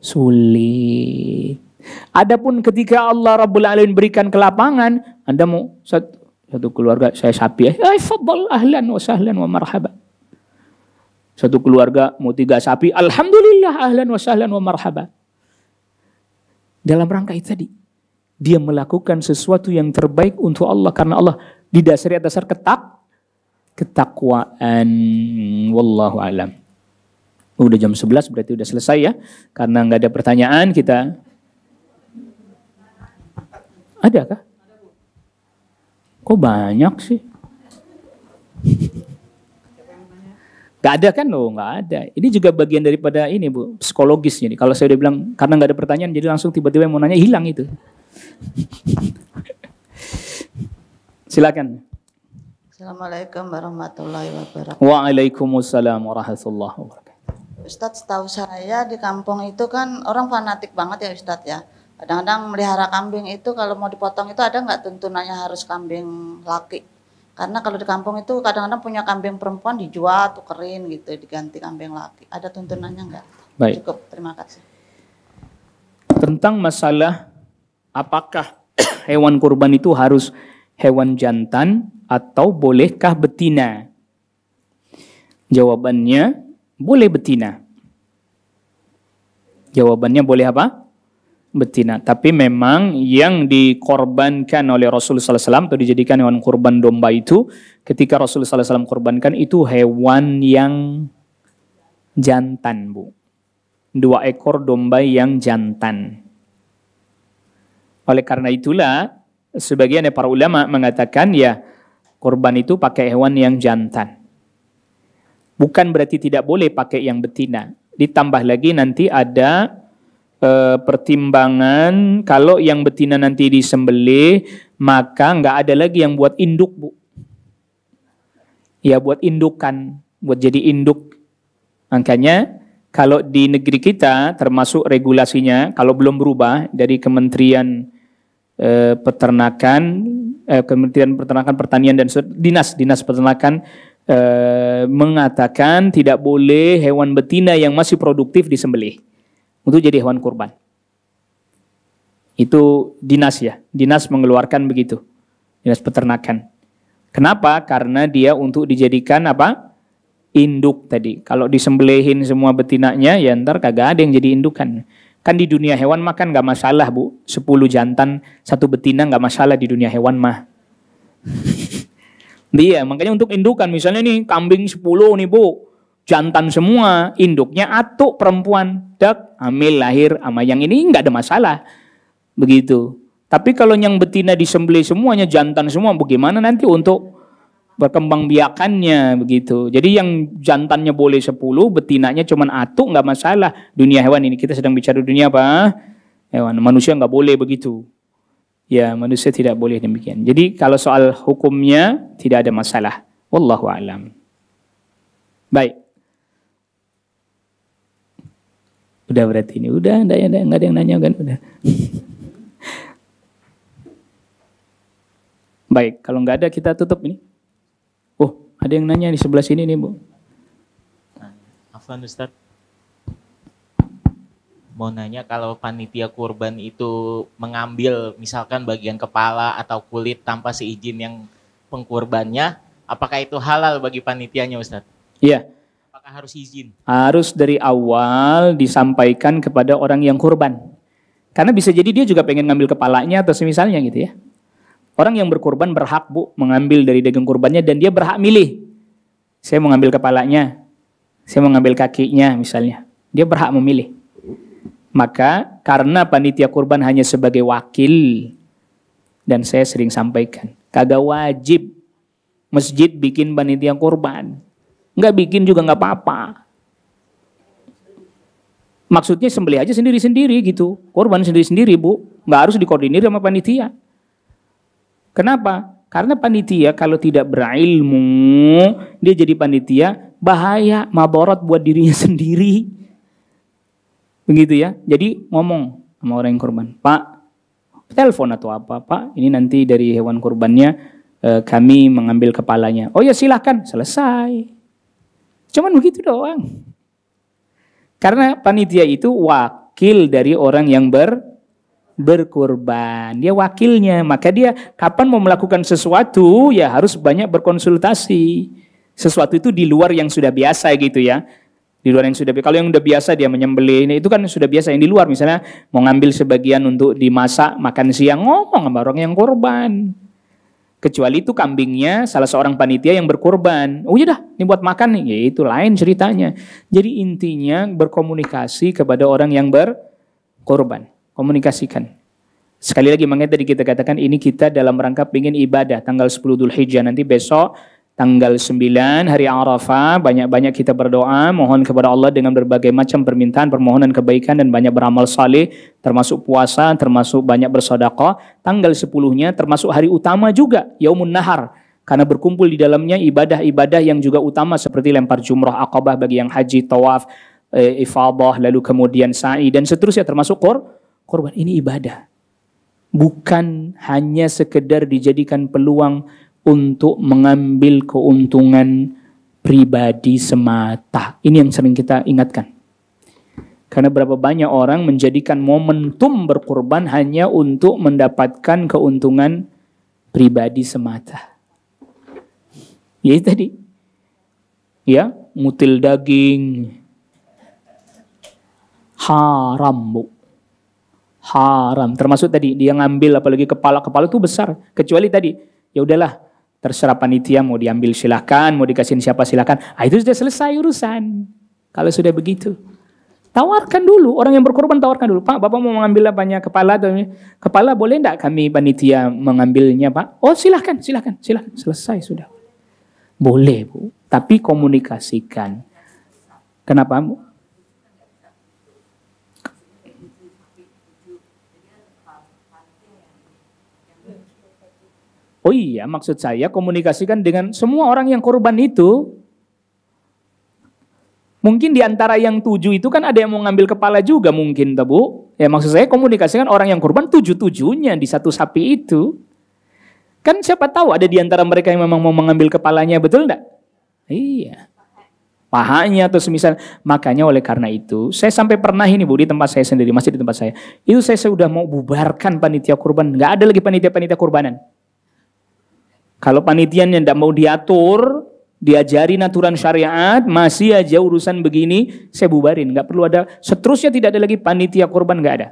Adapun ketika Allah Rabbul Alamin berikan kelapangan, Anda mau satu keluarga, saya sapi, fadhal ahlan wa sahlan wa marhaba. Satu keluarga mau 3 sapi, alhamdulillah ahlan wa sahlan wa marhaba. Dalam rangka itu tadi, dia melakukan sesuatu yang terbaik untuk Allah karena Allah didasari atas dasar ketakwaan. Wallahu alam. Udah jam 11 berarti udah selesai ya. Karena nggak ada pertanyaan kita. Ada kah? Kok banyak sih? Gak ada kan? Loh, gak ada. Ini juga bagian daripada ini Bu, psikologisnya. Kalau saya udah bilang, karena gak ada pertanyaan, jadi langsung tiba-tiba yang mau nanya, hilang itu. Silakan. Assalamualaikum warahmatullahi wabarakatuh. Waalaikumsalam warahmatullahi wabarakatuh. Ustadz, setahu saya di kampung itu kan orang fanatik banget ya Ustadz ya. Kadang-kadang melihara kambing itu kalau mau dipotong itu ada nggak tuntunannya harus kambing laki? Karena kalau di kampung itu kadang-kadang punya kambing perempuan dijual, tukerin gitu, diganti kambing laki. Ada tuntunannya nggak? Baik. Cukup, terima kasih. Tentang masalah apakah hewan kurban itu harus hewan jantan atau bolehkah betina? Jawabannya boleh betina. Jawabannya boleh apa? Betina. Tapi memang yang dikorbankan oleh Rasulullah SAW atau dijadikan hewan kurban domba itu, ketika Rasulullah SAW korbankan itu hewan yang jantan, Bu. 2 ekor domba yang jantan. Oleh karena itulah, sebagian dari para ulama mengatakan ya korban itu pakai hewan yang jantan. Bukan berarti tidak boleh pakai yang betina. Ditambah lagi nanti ada pertimbangan kalau yang betina nanti disembelih maka nggak ada lagi yang buat induk, Bu. Ya buat indukan, buat jadi induk. Makanya kalau di negeri kita termasuk regulasinya kalau belum berubah dari Kementerian Kementerian Peternakan Pertanian dan Dinas Peternakan mengatakan tidak boleh hewan betina yang masih produktif disembelih untuk jadi hewan kurban. Itu dinas ya, dinas mengeluarkan begitu, dinas peternakan. Kenapa? Karena dia untuk dijadikan apa? Induk tadi. Kalau disembelihin semua betinanya, ya ntar kagak ada yang jadi indukan. Kan di dunia hewan makan nggak masalah, Bu. 10 jantan, 1 betina nggak masalah di dunia hewan mah. Iya, makanya untuk indukan, misalnya nih kambing 10 nih, Bu. Jantan semua, induknya atuk perempuan, dak, hamil lahir sama yang ini nggak ada masalah, begitu. Tapi kalau yang betina disembelih semuanya jantan semua, bagaimana nanti untuk berkembang biakannya begitu. Jadi yang jantannya boleh 10, betinanya cuman atuk nggak masalah. Dunia hewan ini kita sedang bicara dunia apa? Hewan. Manusia nggak boleh begitu. Ya manusia tidak boleh demikian. Jadi kalau soal hukumnya tidak ada masalah. Wallahu a'lam. Baik. Udah berarti ini, udah nggak ada yang nanya kan, udah. Baik, kalau nggak ada kita tutup ini. Oh, ada yang nanya di sebelah sini nih, Bu. Afwan Ustaz. Mau nanya kalau panitia kurban itu mengambil misalkan bagian kepala atau kulit tanpa seizin yang pengkurbannya, apakah itu halal bagi panitianya, Ustaz? Iya. Harus izin. Harus dari awal disampaikan kepada orang yang kurban. Karena bisa jadi dia juga pengen ngambil kepalanya atau semisalnya gitu ya. Orang yang berkurban berhak, Bu, mengambil dari daging kurbannya dan dia berhak milih. Saya mau ngambil kepalanya, saya mau ngambil kakinya misalnya. Dia berhak memilih. Maka karena panitia kurban hanya sebagai wakil, dan saya sering sampaikan, kagak wajib masjid bikin panitia kurban. Nggak bikin juga nggak apa-apa. Maksudnya sembelih aja sendiri-sendiri gitu. Korban sendiri-sendiri, Bu. Nggak harus dikoordinir sama panitia. Kenapa? Karena panitia kalau tidak berilmu, dia jadi panitia, bahaya, mabarat buat dirinya sendiri. Begitu ya. Jadi ngomong sama orang yang korban. Pak, telepon atau apa, Pak, ini nanti dari hewan kurbannya kami mengambil kepalanya. Oh ya silahkan, selesai. Cuman begitu doang. Karena panitia itu wakil dari orang yang berkurban. Dia wakilnya. Maka dia kapan mau melakukan sesuatu ya harus banyak berkonsultasi. Sesuatu itu di luar yang sudah biasa gitu ya. Di luar yang sudah biasa. Kalau yang udah biasa dia menyembelih, itu kan sudah biasa. Yang di luar misalnya mau ngambil sebagian untuk dimasak, makan siang, ngomong sama orang yang korban. Kecuali itu kambingnya salah seorang panitia yang berkorban. Oh iya dah, ini buat makan nih. Ya itu lain ceritanya. Jadi intinya berkomunikasi kepada orang yang berkorban. Komunikasikan. Sekali lagi makanya tadi kita katakan ini kita dalam rangka ingin ibadah. Tanggal 10 Dzulhijjah nanti besok. Tanggal 9 hari Arafah. Banyak-banyak kita berdoa. Mohon kepada Allah dengan berbagai macam permintaan. Permohonan kebaikan dan banyak beramal saleh. Termasuk puasa, termasuk banyak bersedekah. Tanggal 10-nya termasuk hari utama juga. Yaumun Nahar. Karena berkumpul di dalamnya ibadah-ibadah yang juga utama. Seperti lempar jumrah Aqabah bagi yang haji, tawaf, ifadah, lalu kemudian sa'i. Dan seterusnya termasuk korban. Ini ibadah. Bukan hanya sekedar dijadikan peluang untuk mengambil keuntungan pribadi semata. Ini yang sering kita ingatkan. Karena berapa banyak orang menjadikan momentum berkurban hanya untuk mendapatkan keuntungan pribadi semata. Ya itu tadi. Ya, ngutil daging. Haram, Bu. Haram. Termasuk tadi dia ngambil apalagi kepala itu besar. Kecuali tadi, ya udahlah, terserah panitia mau diambil silakan, mau dikasihin siapa silakan. Itu sudah selesai urusan. Kalau sudah begitu, tawarkan dulu orang yang berkorban, tawarkan dulu. Pak, Bapak mau mengambil banyak kepala atau kepala, boleh enggak kami panitia mengambilnya, Pak? Oh, silakan. Selesai sudah. Boleh, Bu. Tapi komunikasikan. Kenapa, Bu? Oh iya, maksud saya komunikasikan dengan semua orang yang korban itu. Mungkin di antara yang 7 itu kan ada yang mau ngambil kepala juga mungkin, Bu. Ya maksud saya komunikasikan orang yang korban 7-7-nya di satu sapi itu. Kan siapa tahu ada di antara mereka yang memang mau mengambil kepalanya, betul enggak? Iya. Pahanya atau semisal. Makanya oleh karena itu, saya sampai pernah ini, Bu, di tempat saya sendiri, masih di tempat saya. Itu saya sudah mau bubarkan panitia kurban. Nggak ada lagi panitia-panitia kurbanan. Kalau panitianya tidak mau diatur, diajarin aturan syariat, masih aja urusan begini, saya bubarin. Nggak perlu ada, seterusnya tidak ada lagi panitia kurban, nggak ada.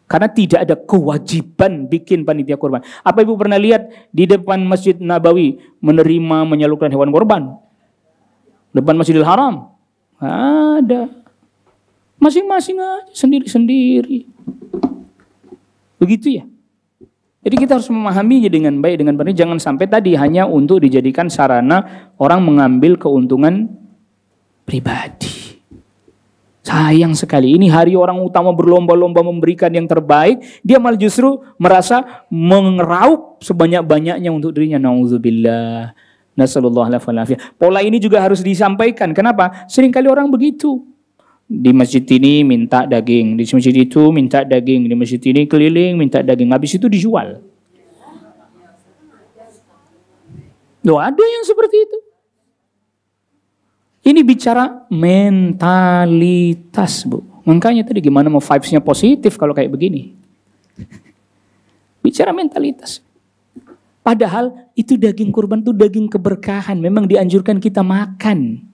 Karena tidak ada kewajiban bikin panitia kurban. Apa Ibu pernah lihat di depan Masjid Nabawi menerima menyalurkan hewan kurban? Depan Masjidil Haram? Ada. Masing-masing aja, sendiri-sendiri. Begitu ya. Jadi kita harus memahaminya dengan baik, dengan benar. Jangan sampai tadi hanya untuk dijadikan sarana orang mengambil keuntungan pribadi. Sayang sekali, ini hari orang utama berlomba-lomba memberikan yang terbaik, dia malah justru merasa mengeraup sebanyak-banyaknya untuk dirinya. Nauzubillah. Nasallallahu alaihi wasallam. Pola ini juga harus disampaikan. Kenapa? Seringkali orang begitu. Di masjid ini minta daging, di masjid itu minta daging, di masjid ini keliling minta daging, habis itu dijual. Loh, ada yang seperti itu. Ini bicara mentalitas, Bu. Makanya tadi gimana mau vibes-nya positif kalau kayak begini. Bicara mentalitas. Padahal itu daging kurban itu daging keberkahan, memang dianjurkan kita makan.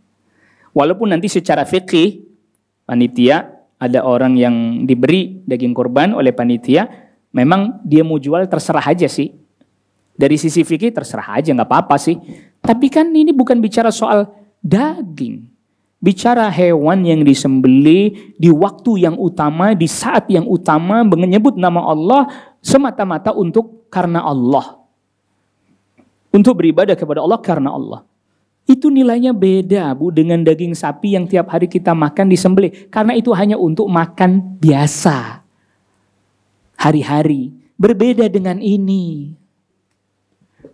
Walaupun nanti secara fikih panitia, ada orang yang diberi daging kurban oleh panitia, memang dia mau jual terserah aja sih. Dari sisi fikih terserah aja, nggak apa-apa sih. Tapi kan ini bukan bicara soal daging. Bicara hewan yang disembelih di waktu yang utama, di saat yang utama, menyebut nama Allah semata-mata untuk karena Allah. Untuk beribadah kepada Allah karena Allah. Itu nilainya beda, Bu, dengan daging sapi yang tiap hari kita makan disembelih. Karena itu hanya untuk makan biasa. Hari-hari. Berbeda dengan ini.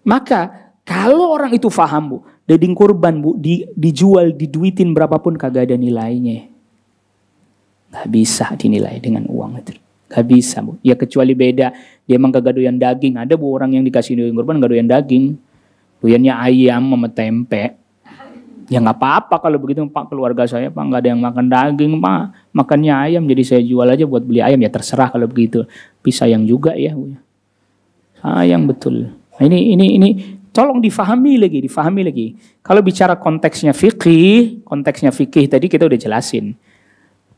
Maka kalau orang itu paham, Bu, daging kurban, Bu, dijual, diduitin berapapun kagak ada nilainya. Gak bisa dinilai dengan uang itu. Gak bisa, Bu. Ya kecuali beda. Dia emang kagak doyan daging. Ada, Bu, orang yang dikasih daging kurban gak doyan daging. Doyannya ayam sama tempe. Ya nggak apa-apa kalau begitu, Pak, keluarga saya, Pak, nggak ada yang makan daging, Pak, makannya ayam, jadi saya jual aja buat beli ayam. Ya terserah kalau begitu. Tapi sayang juga ya, Bu. Sayang betul. Nah, ini tolong difahami lagi. Kalau bicara konteksnya fikih tadi kita udah jelasin.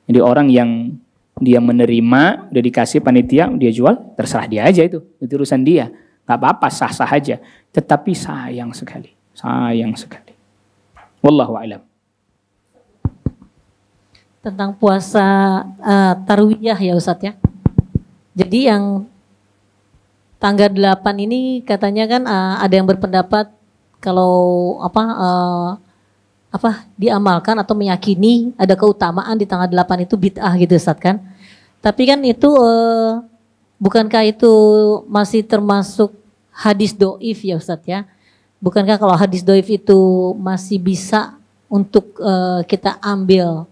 Jadi orang yang dia menerima, udah dikasih panitia, dia jual, terserah dia aja itu urusan dia. Nggak apa-apa, sah-sah aja. Tetapi sayang sekali. Wallahu a'lam. Tentang puasa tarwiyah ya Ustadz ya. Jadi yang tanggal 8 ini katanya kan ada yang berpendapat kalau diamalkan atau meyakini ada keutamaan di tanggal 8 itu bid'ah gitu Ustadz kan. Tapi kan itu bukankah itu masih termasuk hadis doif ya Ustadz ya? Bukankah kalau hadis doif itu masih bisa untuk kita ambil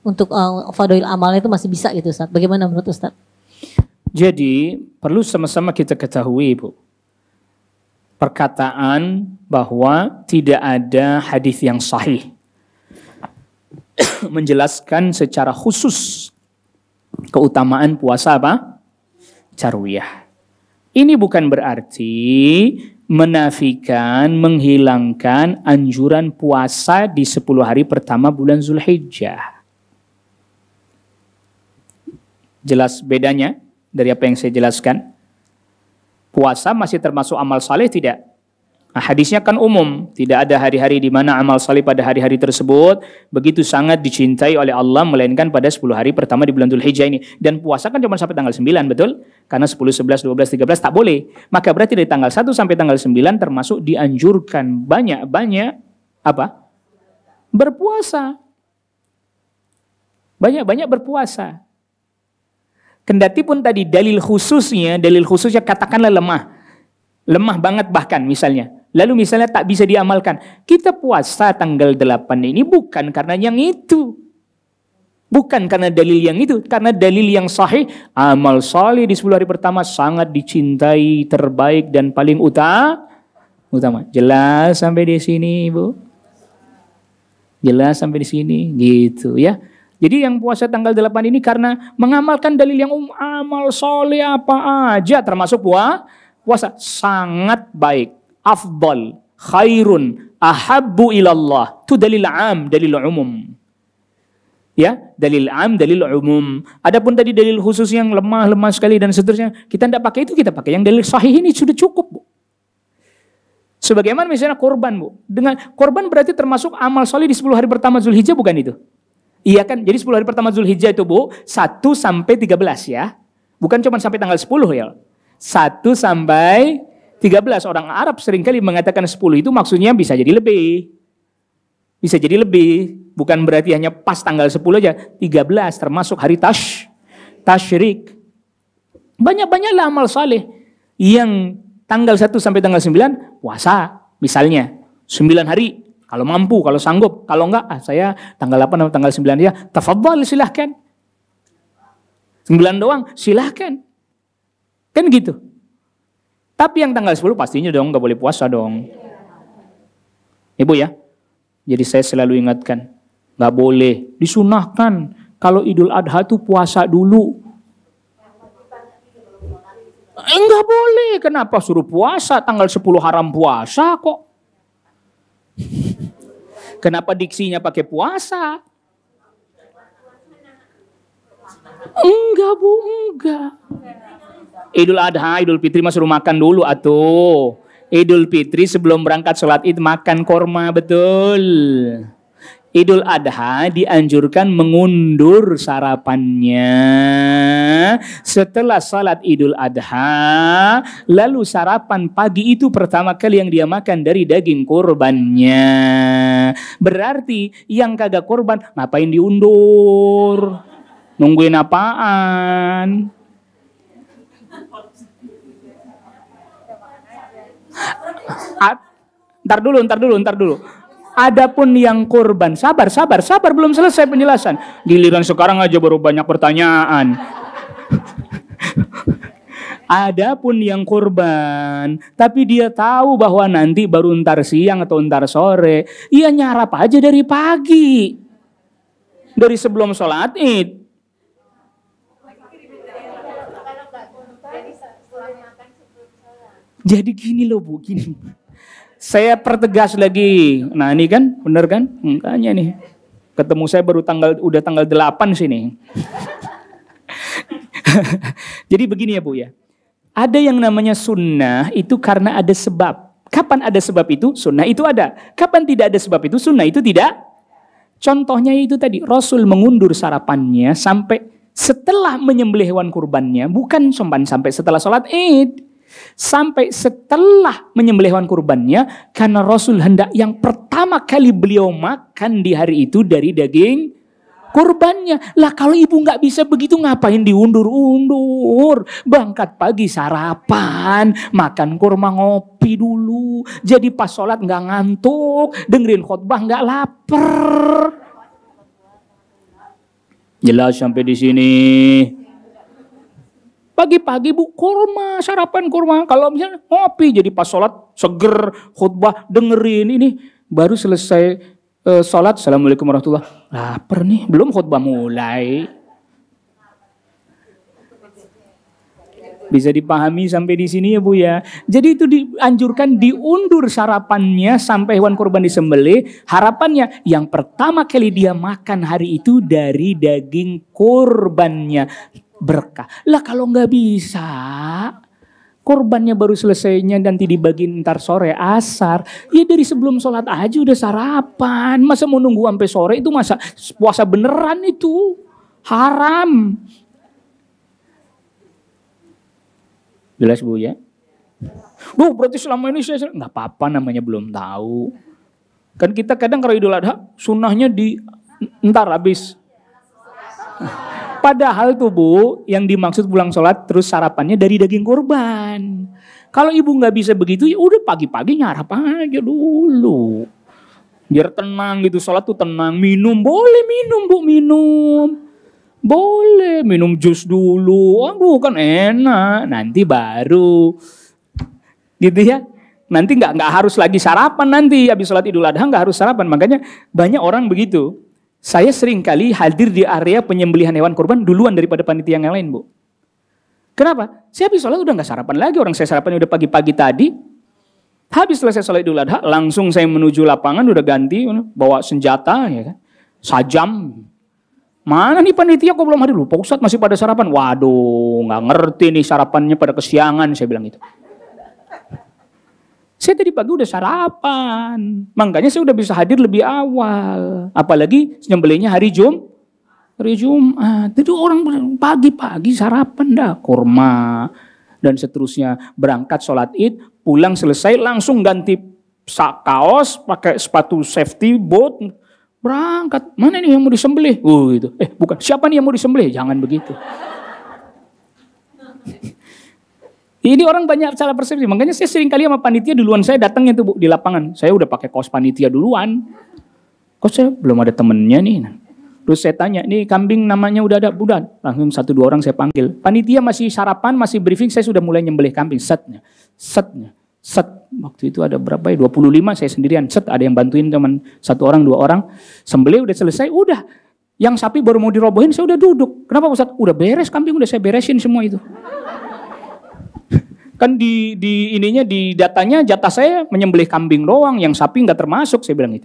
untuk fadhil amal itu masih bisa gitu Ustaz? Bagaimana menurut Ustaz? Jadi perlu sama-sama kita ketahui, Bu, perkataan bahwa tidak ada hadis yang sahih menjelaskan secara khusus keutamaan puasa apa? Carwiyah. Ini bukan berarti menafikan, menghilangkan anjuran puasa di 10 hari pertama bulan Zulhijjah. Jelas bedanya dari apa yang saya jelaskan? Puasa masih termasuk amal saleh tidak? Nah, hadisnya kan umum, tidak ada hari-hari di mana amal saleh pada hari-hari tersebut begitu sangat dicintai oleh Allah melainkan pada 10 hari pertama di bulan Dzulhijjah ini. Dan puasa kan cuma sampai tanggal 9, betul? Karena 10, 11, 12, 13 tak boleh. Maka berarti dari tanggal 1 sampai tanggal 9 termasuk dianjurkan banyak-banyak apa? Berpuasa. Banyak-banyak berpuasa. Kendati pun tadi dalil khususnya katakanlah lemah banget bahkan misalnya. Lalu misalnya tak bisa diamalkan. Kita puasa tanggal 8 ini bukan karena yang itu. Bukan karena dalil yang itu. Karena dalil yang sahih. Amal saleh di 10 hari pertama sangat dicintai, terbaik dan paling utama. Jelas sampai di sini, Bu? Jelas sampai di sini? Gitu ya. Jadi yang puasa tanggal 8 ini karena mengamalkan dalil yang amal saleh apa aja termasuk puasa sangat baik. Afdal, khairun, ahabbu ilallah. Itu dalil am, dalil umum. Ya, dalil am, dalil umum. Adapun tadi dalil khusus yang lemah sekali dan seterusnya, kita tidak pakai itu, kita pakai yang dalil sahih ini sudah cukup, Bu. Sebagaimana misalnya korban, Bu. Dengan korban berarti termasuk amal soleh di 10 hari pertama Zulhijjah, bukan itu? Iya kan? Jadi 10 hari pertama Zulhijjah itu, Bu, 1 sampai 13 ya. Bukan cuma sampai tanggal 10 ya. 1 sampai 13. Orang Arab seringkali mengatakan 10 itu maksudnya bisa jadi lebih. Bisa jadi lebih. Bukan berarti hanya pas tanggal 10 aja. 13 termasuk hari tasyrik. Banyak-banyaklah amal saleh yang tanggal 1 sampai tanggal 9 puasa. Misalnya 9 hari. Kalau mampu, kalau sanggup. Kalau enggak, saya tanggal 8 atau tanggal 9 ya. Tafadhal, silahkan. 9 doang, silahkan. Kan gitu. Tapi yang tanggal 10 pastinya dong nggak boleh puasa dong. Ibu ya. Jadi saya selalu ingatkan, nggak boleh, disunahkan kalau Idul Adha tuh puasa dulu. Nggak boleh, kenapa suruh puasa? Tanggal 10 haram puasa kok. Kenapa diksinya pakai puasa? Enggak, Bu, enggak. Idul Adha, Idul Fitri mah suruh makan dulu atuh. Idul Fitri sebelum berangkat sholat id makan korma, betul. Idul Adha dianjurkan mengundur sarapannya setelah sholat Idul Adha. Lalu sarapan pagi itu pertama kali yang dia makan dari daging kurbannya. Berarti yang kagak kurban ngapain diundur? Nungguin apaan? Ntar dulu. Adapun yang kurban, sabar, belum selesai penjelasan. Giliran sekarang aja baru banyak pertanyaan. Adapun yang kurban, tapi dia tahu bahwa nanti baru ntar siang atau ntar sore, ia nyarap aja dari pagi. Dari sebelum sholat id. Jadi gini loh, Bu, gini. Saya pertegas lagi. Nah, ini kan, bener kan? Makanya nih. Ketemu saya baru udah tanggal 8 sini. Jadi begini ya, Bu ya. Ada yang namanya sunnah itu karena ada sebab. Kapan ada sebab itu? Sunnah itu ada. Kapan tidak ada sebab itu? Sunnah itu tidak. Contohnya itu tadi, Rasul mengundur sarapannya sampai setelah menyembelih hewan kurbannya, bukan sampai setelah sholat id. Sampai setelah menyembelih hewan kurbannya, karena Rasul hendak yang pertama kali beliau makan di hari itu dari daging kurbannya. Lah kalau ibu nggak bisa begitu ngapain diundur-undur? Berangkat pagi sarapan, makan kurma, ngopi dulu. Jadi pas sholat nggak ngantuk, dengerin khotbah nggak lapar. Jelas sampai di sini. Pagi-pagi, Bu, kurma, sarapan kurma. Kalau misalnya ngopi, jadi pas sholat seger, khutbah dengerin ini. Baru selesai Sholat, assalamualaikum warahmatullah. Lapar nih, belum khutbah mulai. Bisa dipahami sampai di sini ya Bu ya. Jadi itu dianjurkan diundur sarapannya sampai hewan kurban disembelih. Harapannya yang pertama kali dia makan hari itu dari daging kurbannya, berkah. Lah kalau nggak bisa, kurbannya baru selesainya nanti dibagi ntar sore asar. Ya dari sebelum sholat aja udah sarapan. Masa mau nunggu sampai sore itu masa puasa beneran itu. Haram. Jelas Bu ya? Bu berarti selama ini saya nggak apa-apa namanya belum tahu. Kan kita kadang kalau Idul Adha sunnahnya di ntar habis. Padahal tuh Bu yang dimaksud pulang sholat terus sarapannya dari daging kurban. Kalau ibu nggak bisa begitu ya udah pagi-pagi nyarap aja dulu. Biar tenang gitu, sholat tuh tenang. Minum boleh minum Bu, minum. Boleh minum jus dulu, kan enak. Nanti baru, gitu ya. Nanti nggak harus lagi sarapan nanti. Habis sholat Idul Adha nggak harus sarapan. Makanya banyak orang begitu. Saya sering kali hadir di area penyembelihan hewan kurban duluan daripada panitia yang lain Bu. Kenapa? Saya habis sholat udah nggak sarapan lagi. Orang saya sarapan udah pagi-pagi tadi. Habis selesai sholat Idul Adha, langsung saya menuju lapangan udah ganti, bawa senjata, ya kan, sajam. Mana nih panitia kok belum hadir? Lupa Ustadz masih pada sarapan. Waduh, nggak ngerti nih sarapannya pada kesiangan, saya bilang gitu. Saya tadi pagi udah sarapan. Makanya saya udah bisa hadir lebih awal. Apalagi nyembelihnya hari Jumat. Itu orang pagi-pagi sarapan dah. Kurma dan seterusnya. Berangkat sholat id, pulang selesai langsung ganti kaos, pakai sepatu safety boot. Berangkat, mana nih yang mau disembelih? Gitu. Bukan, siapa nih yang mau disembelih? Jangan begitu. Ini orang banyak salah persepsi. Makanya saya sering kali sama panitia duluan saya datangnya tuh Bu di lapangan. Saya udah pakai kaos panitia duluan. Kok saya belum ada temennya nih. Terus saya tanya, nih kambing namanya udah ada? Budan. Langsung 1-2 orang saya panggil. Panitia masih sarapan, masih briefing, saya sudah mulai nyembelih kambing. Setnya. Waktu itu ada berapa ya? 25 saya sendirian. Ada yang bantuin teman 1 orang, 2 orang. Sembelih udah selesai, udah. Yang sapi baru mau dirobohin, saya udah duduk. Kenapa Ustaz? Udah beres kambing, udah saya beresin semua itu. Kan di ininya di datanya jatah saya menyembelih kambing doang, yang sapi nggak termasuk, saya bilang itu.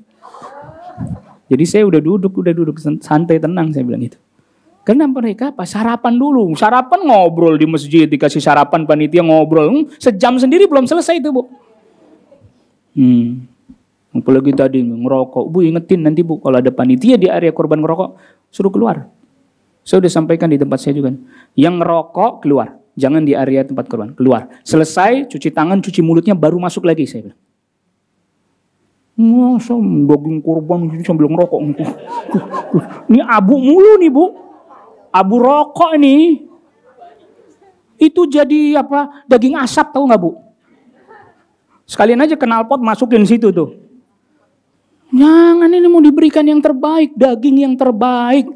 Jadi saya udah duduk santai tenang, saya bilang itu. Karena mereka apa? Sarapan dulu. Sarapan ngobrol di masjid, dikasih sarapan panitia ngobrol. Sejam sendiri belum selesai itu Bu. Apalagi tadi ngerokok. Bu ingetin nanti Bu, kalau ada panitia di area korban ngerokok, suruh keluar. Saya udah sampaikan di tempat saya juga. Yang ngerokok keluar. Jangan di area tempat korban. Keluar. Selesai, cuci tangan, cuci mulutnya, baru masuk lagi, saya bilang. Masa daging korban sambil ngerokok. Ini abu mulu nih Bu. Abu rokok nih. Itu jadi apa? Daging asap, tahu nggak Bu? Sekalian aja knalpot masukin situ tuh. Jangan, ini mau diberikan yang terbaik, daging yang terbaik.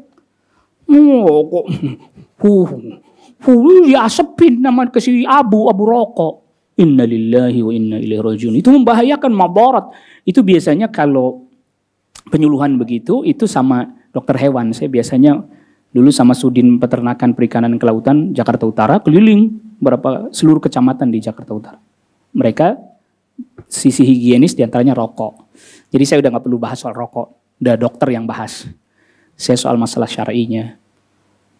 Kok diasepin nama kasih abu rokok. Innalillahi wa inna ilaihi rajiun. Itu membahayakan, mabarat. Itu biasanya kalau penyuluhan begitu, itu sama dokter hewan. Saya biasanya dulu sama Sudin Peternakan Perikanan Kelautan Jakarta Utara keliling seluruh kecamatan di Jakarta Utara. Mereka sisi higienis diantaranya rokok. Jadi saya udah nggak perlu bahas soal rokok, udah dokter yang bahas. Saya soal masalah syar'inya.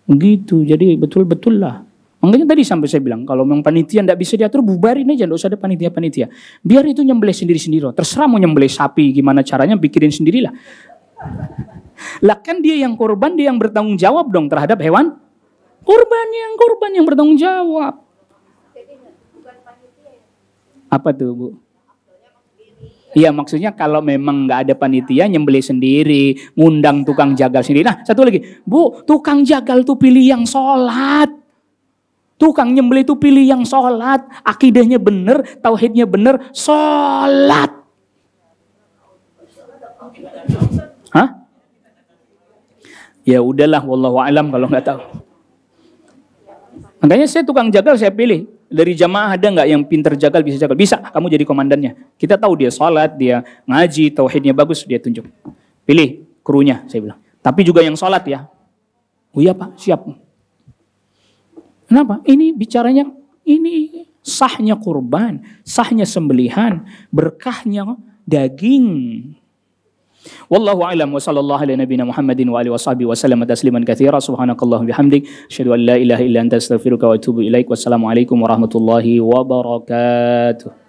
Begitu, jadi betul-betul lah. Makanya tadi sampai saya bilang, kalau memang panitia tidak bisa diatur, bubarin aja, tidak usah ada panitia-panitia. Biar itu nyembelih sendiri-sendiri. Terserah mau nyembelih sapi, gimana caranya, bikirin sendirilah. Lah kan dia yang korban, dia yang bertanggung jawab dong terhadap hewan. Korban yang bertanggung jawab. Apa tuh Bu? Iya maksudnya kalau memang nggak ada panitia nyembelih sendiri, ngundang tukang jagal sendiri. Nah satu lagi, Bu, tukang jagal tuh pilih yang sholat. Tukang nyembelih tuh pilih yang sholat. Akidahnya bener, tauhidnya bener, sholat. Hah? Ya udahlah, wallahu a'lam kalau nggak tahu. Makanya saya tukang jagal saya pilih. Dari jamaah ada nggak yang pinter jagal, bisa jagal? Bisa, kamu jadi komandannya. Kita tahu dia sholat, dia ngaji, tauhidnya bagus, dia tunjuk. Pilih krunya, saya bilang. Tapi juga yang sholat ya. Oh iya Pak, siap. Kenapa? Ini bicaranya, ini sahnya kurban, sahnya sembelihan, berkahnya daging. Wallahu a'lam wa sallallahu ala nabiyina Muhammadin wa alihi washabihi wa sallam tasliman katsira. Subhanakallah bihamdik, asyhadu an la ilaha illa anta astaghfiruka wa atubu ilaik. Wassalamualaikum warahmatullahi wabarakatuh.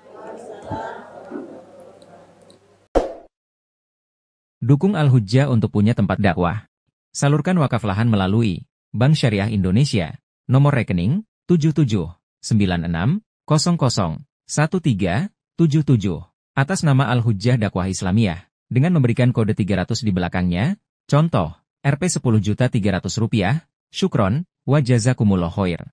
Dukung Al-Hujjah untuk punya tempat dakwah. Salurkan wakaf lahan melalui Bank Syariah Indonesia. Nomor rekening 7796001377 atas nama Al-Hujjah Dakwah Islamiyah dengan memberikan kode 300 di belakangnya. Contoh, Rp 10.300.000. Syukron wa jazakumullah khair.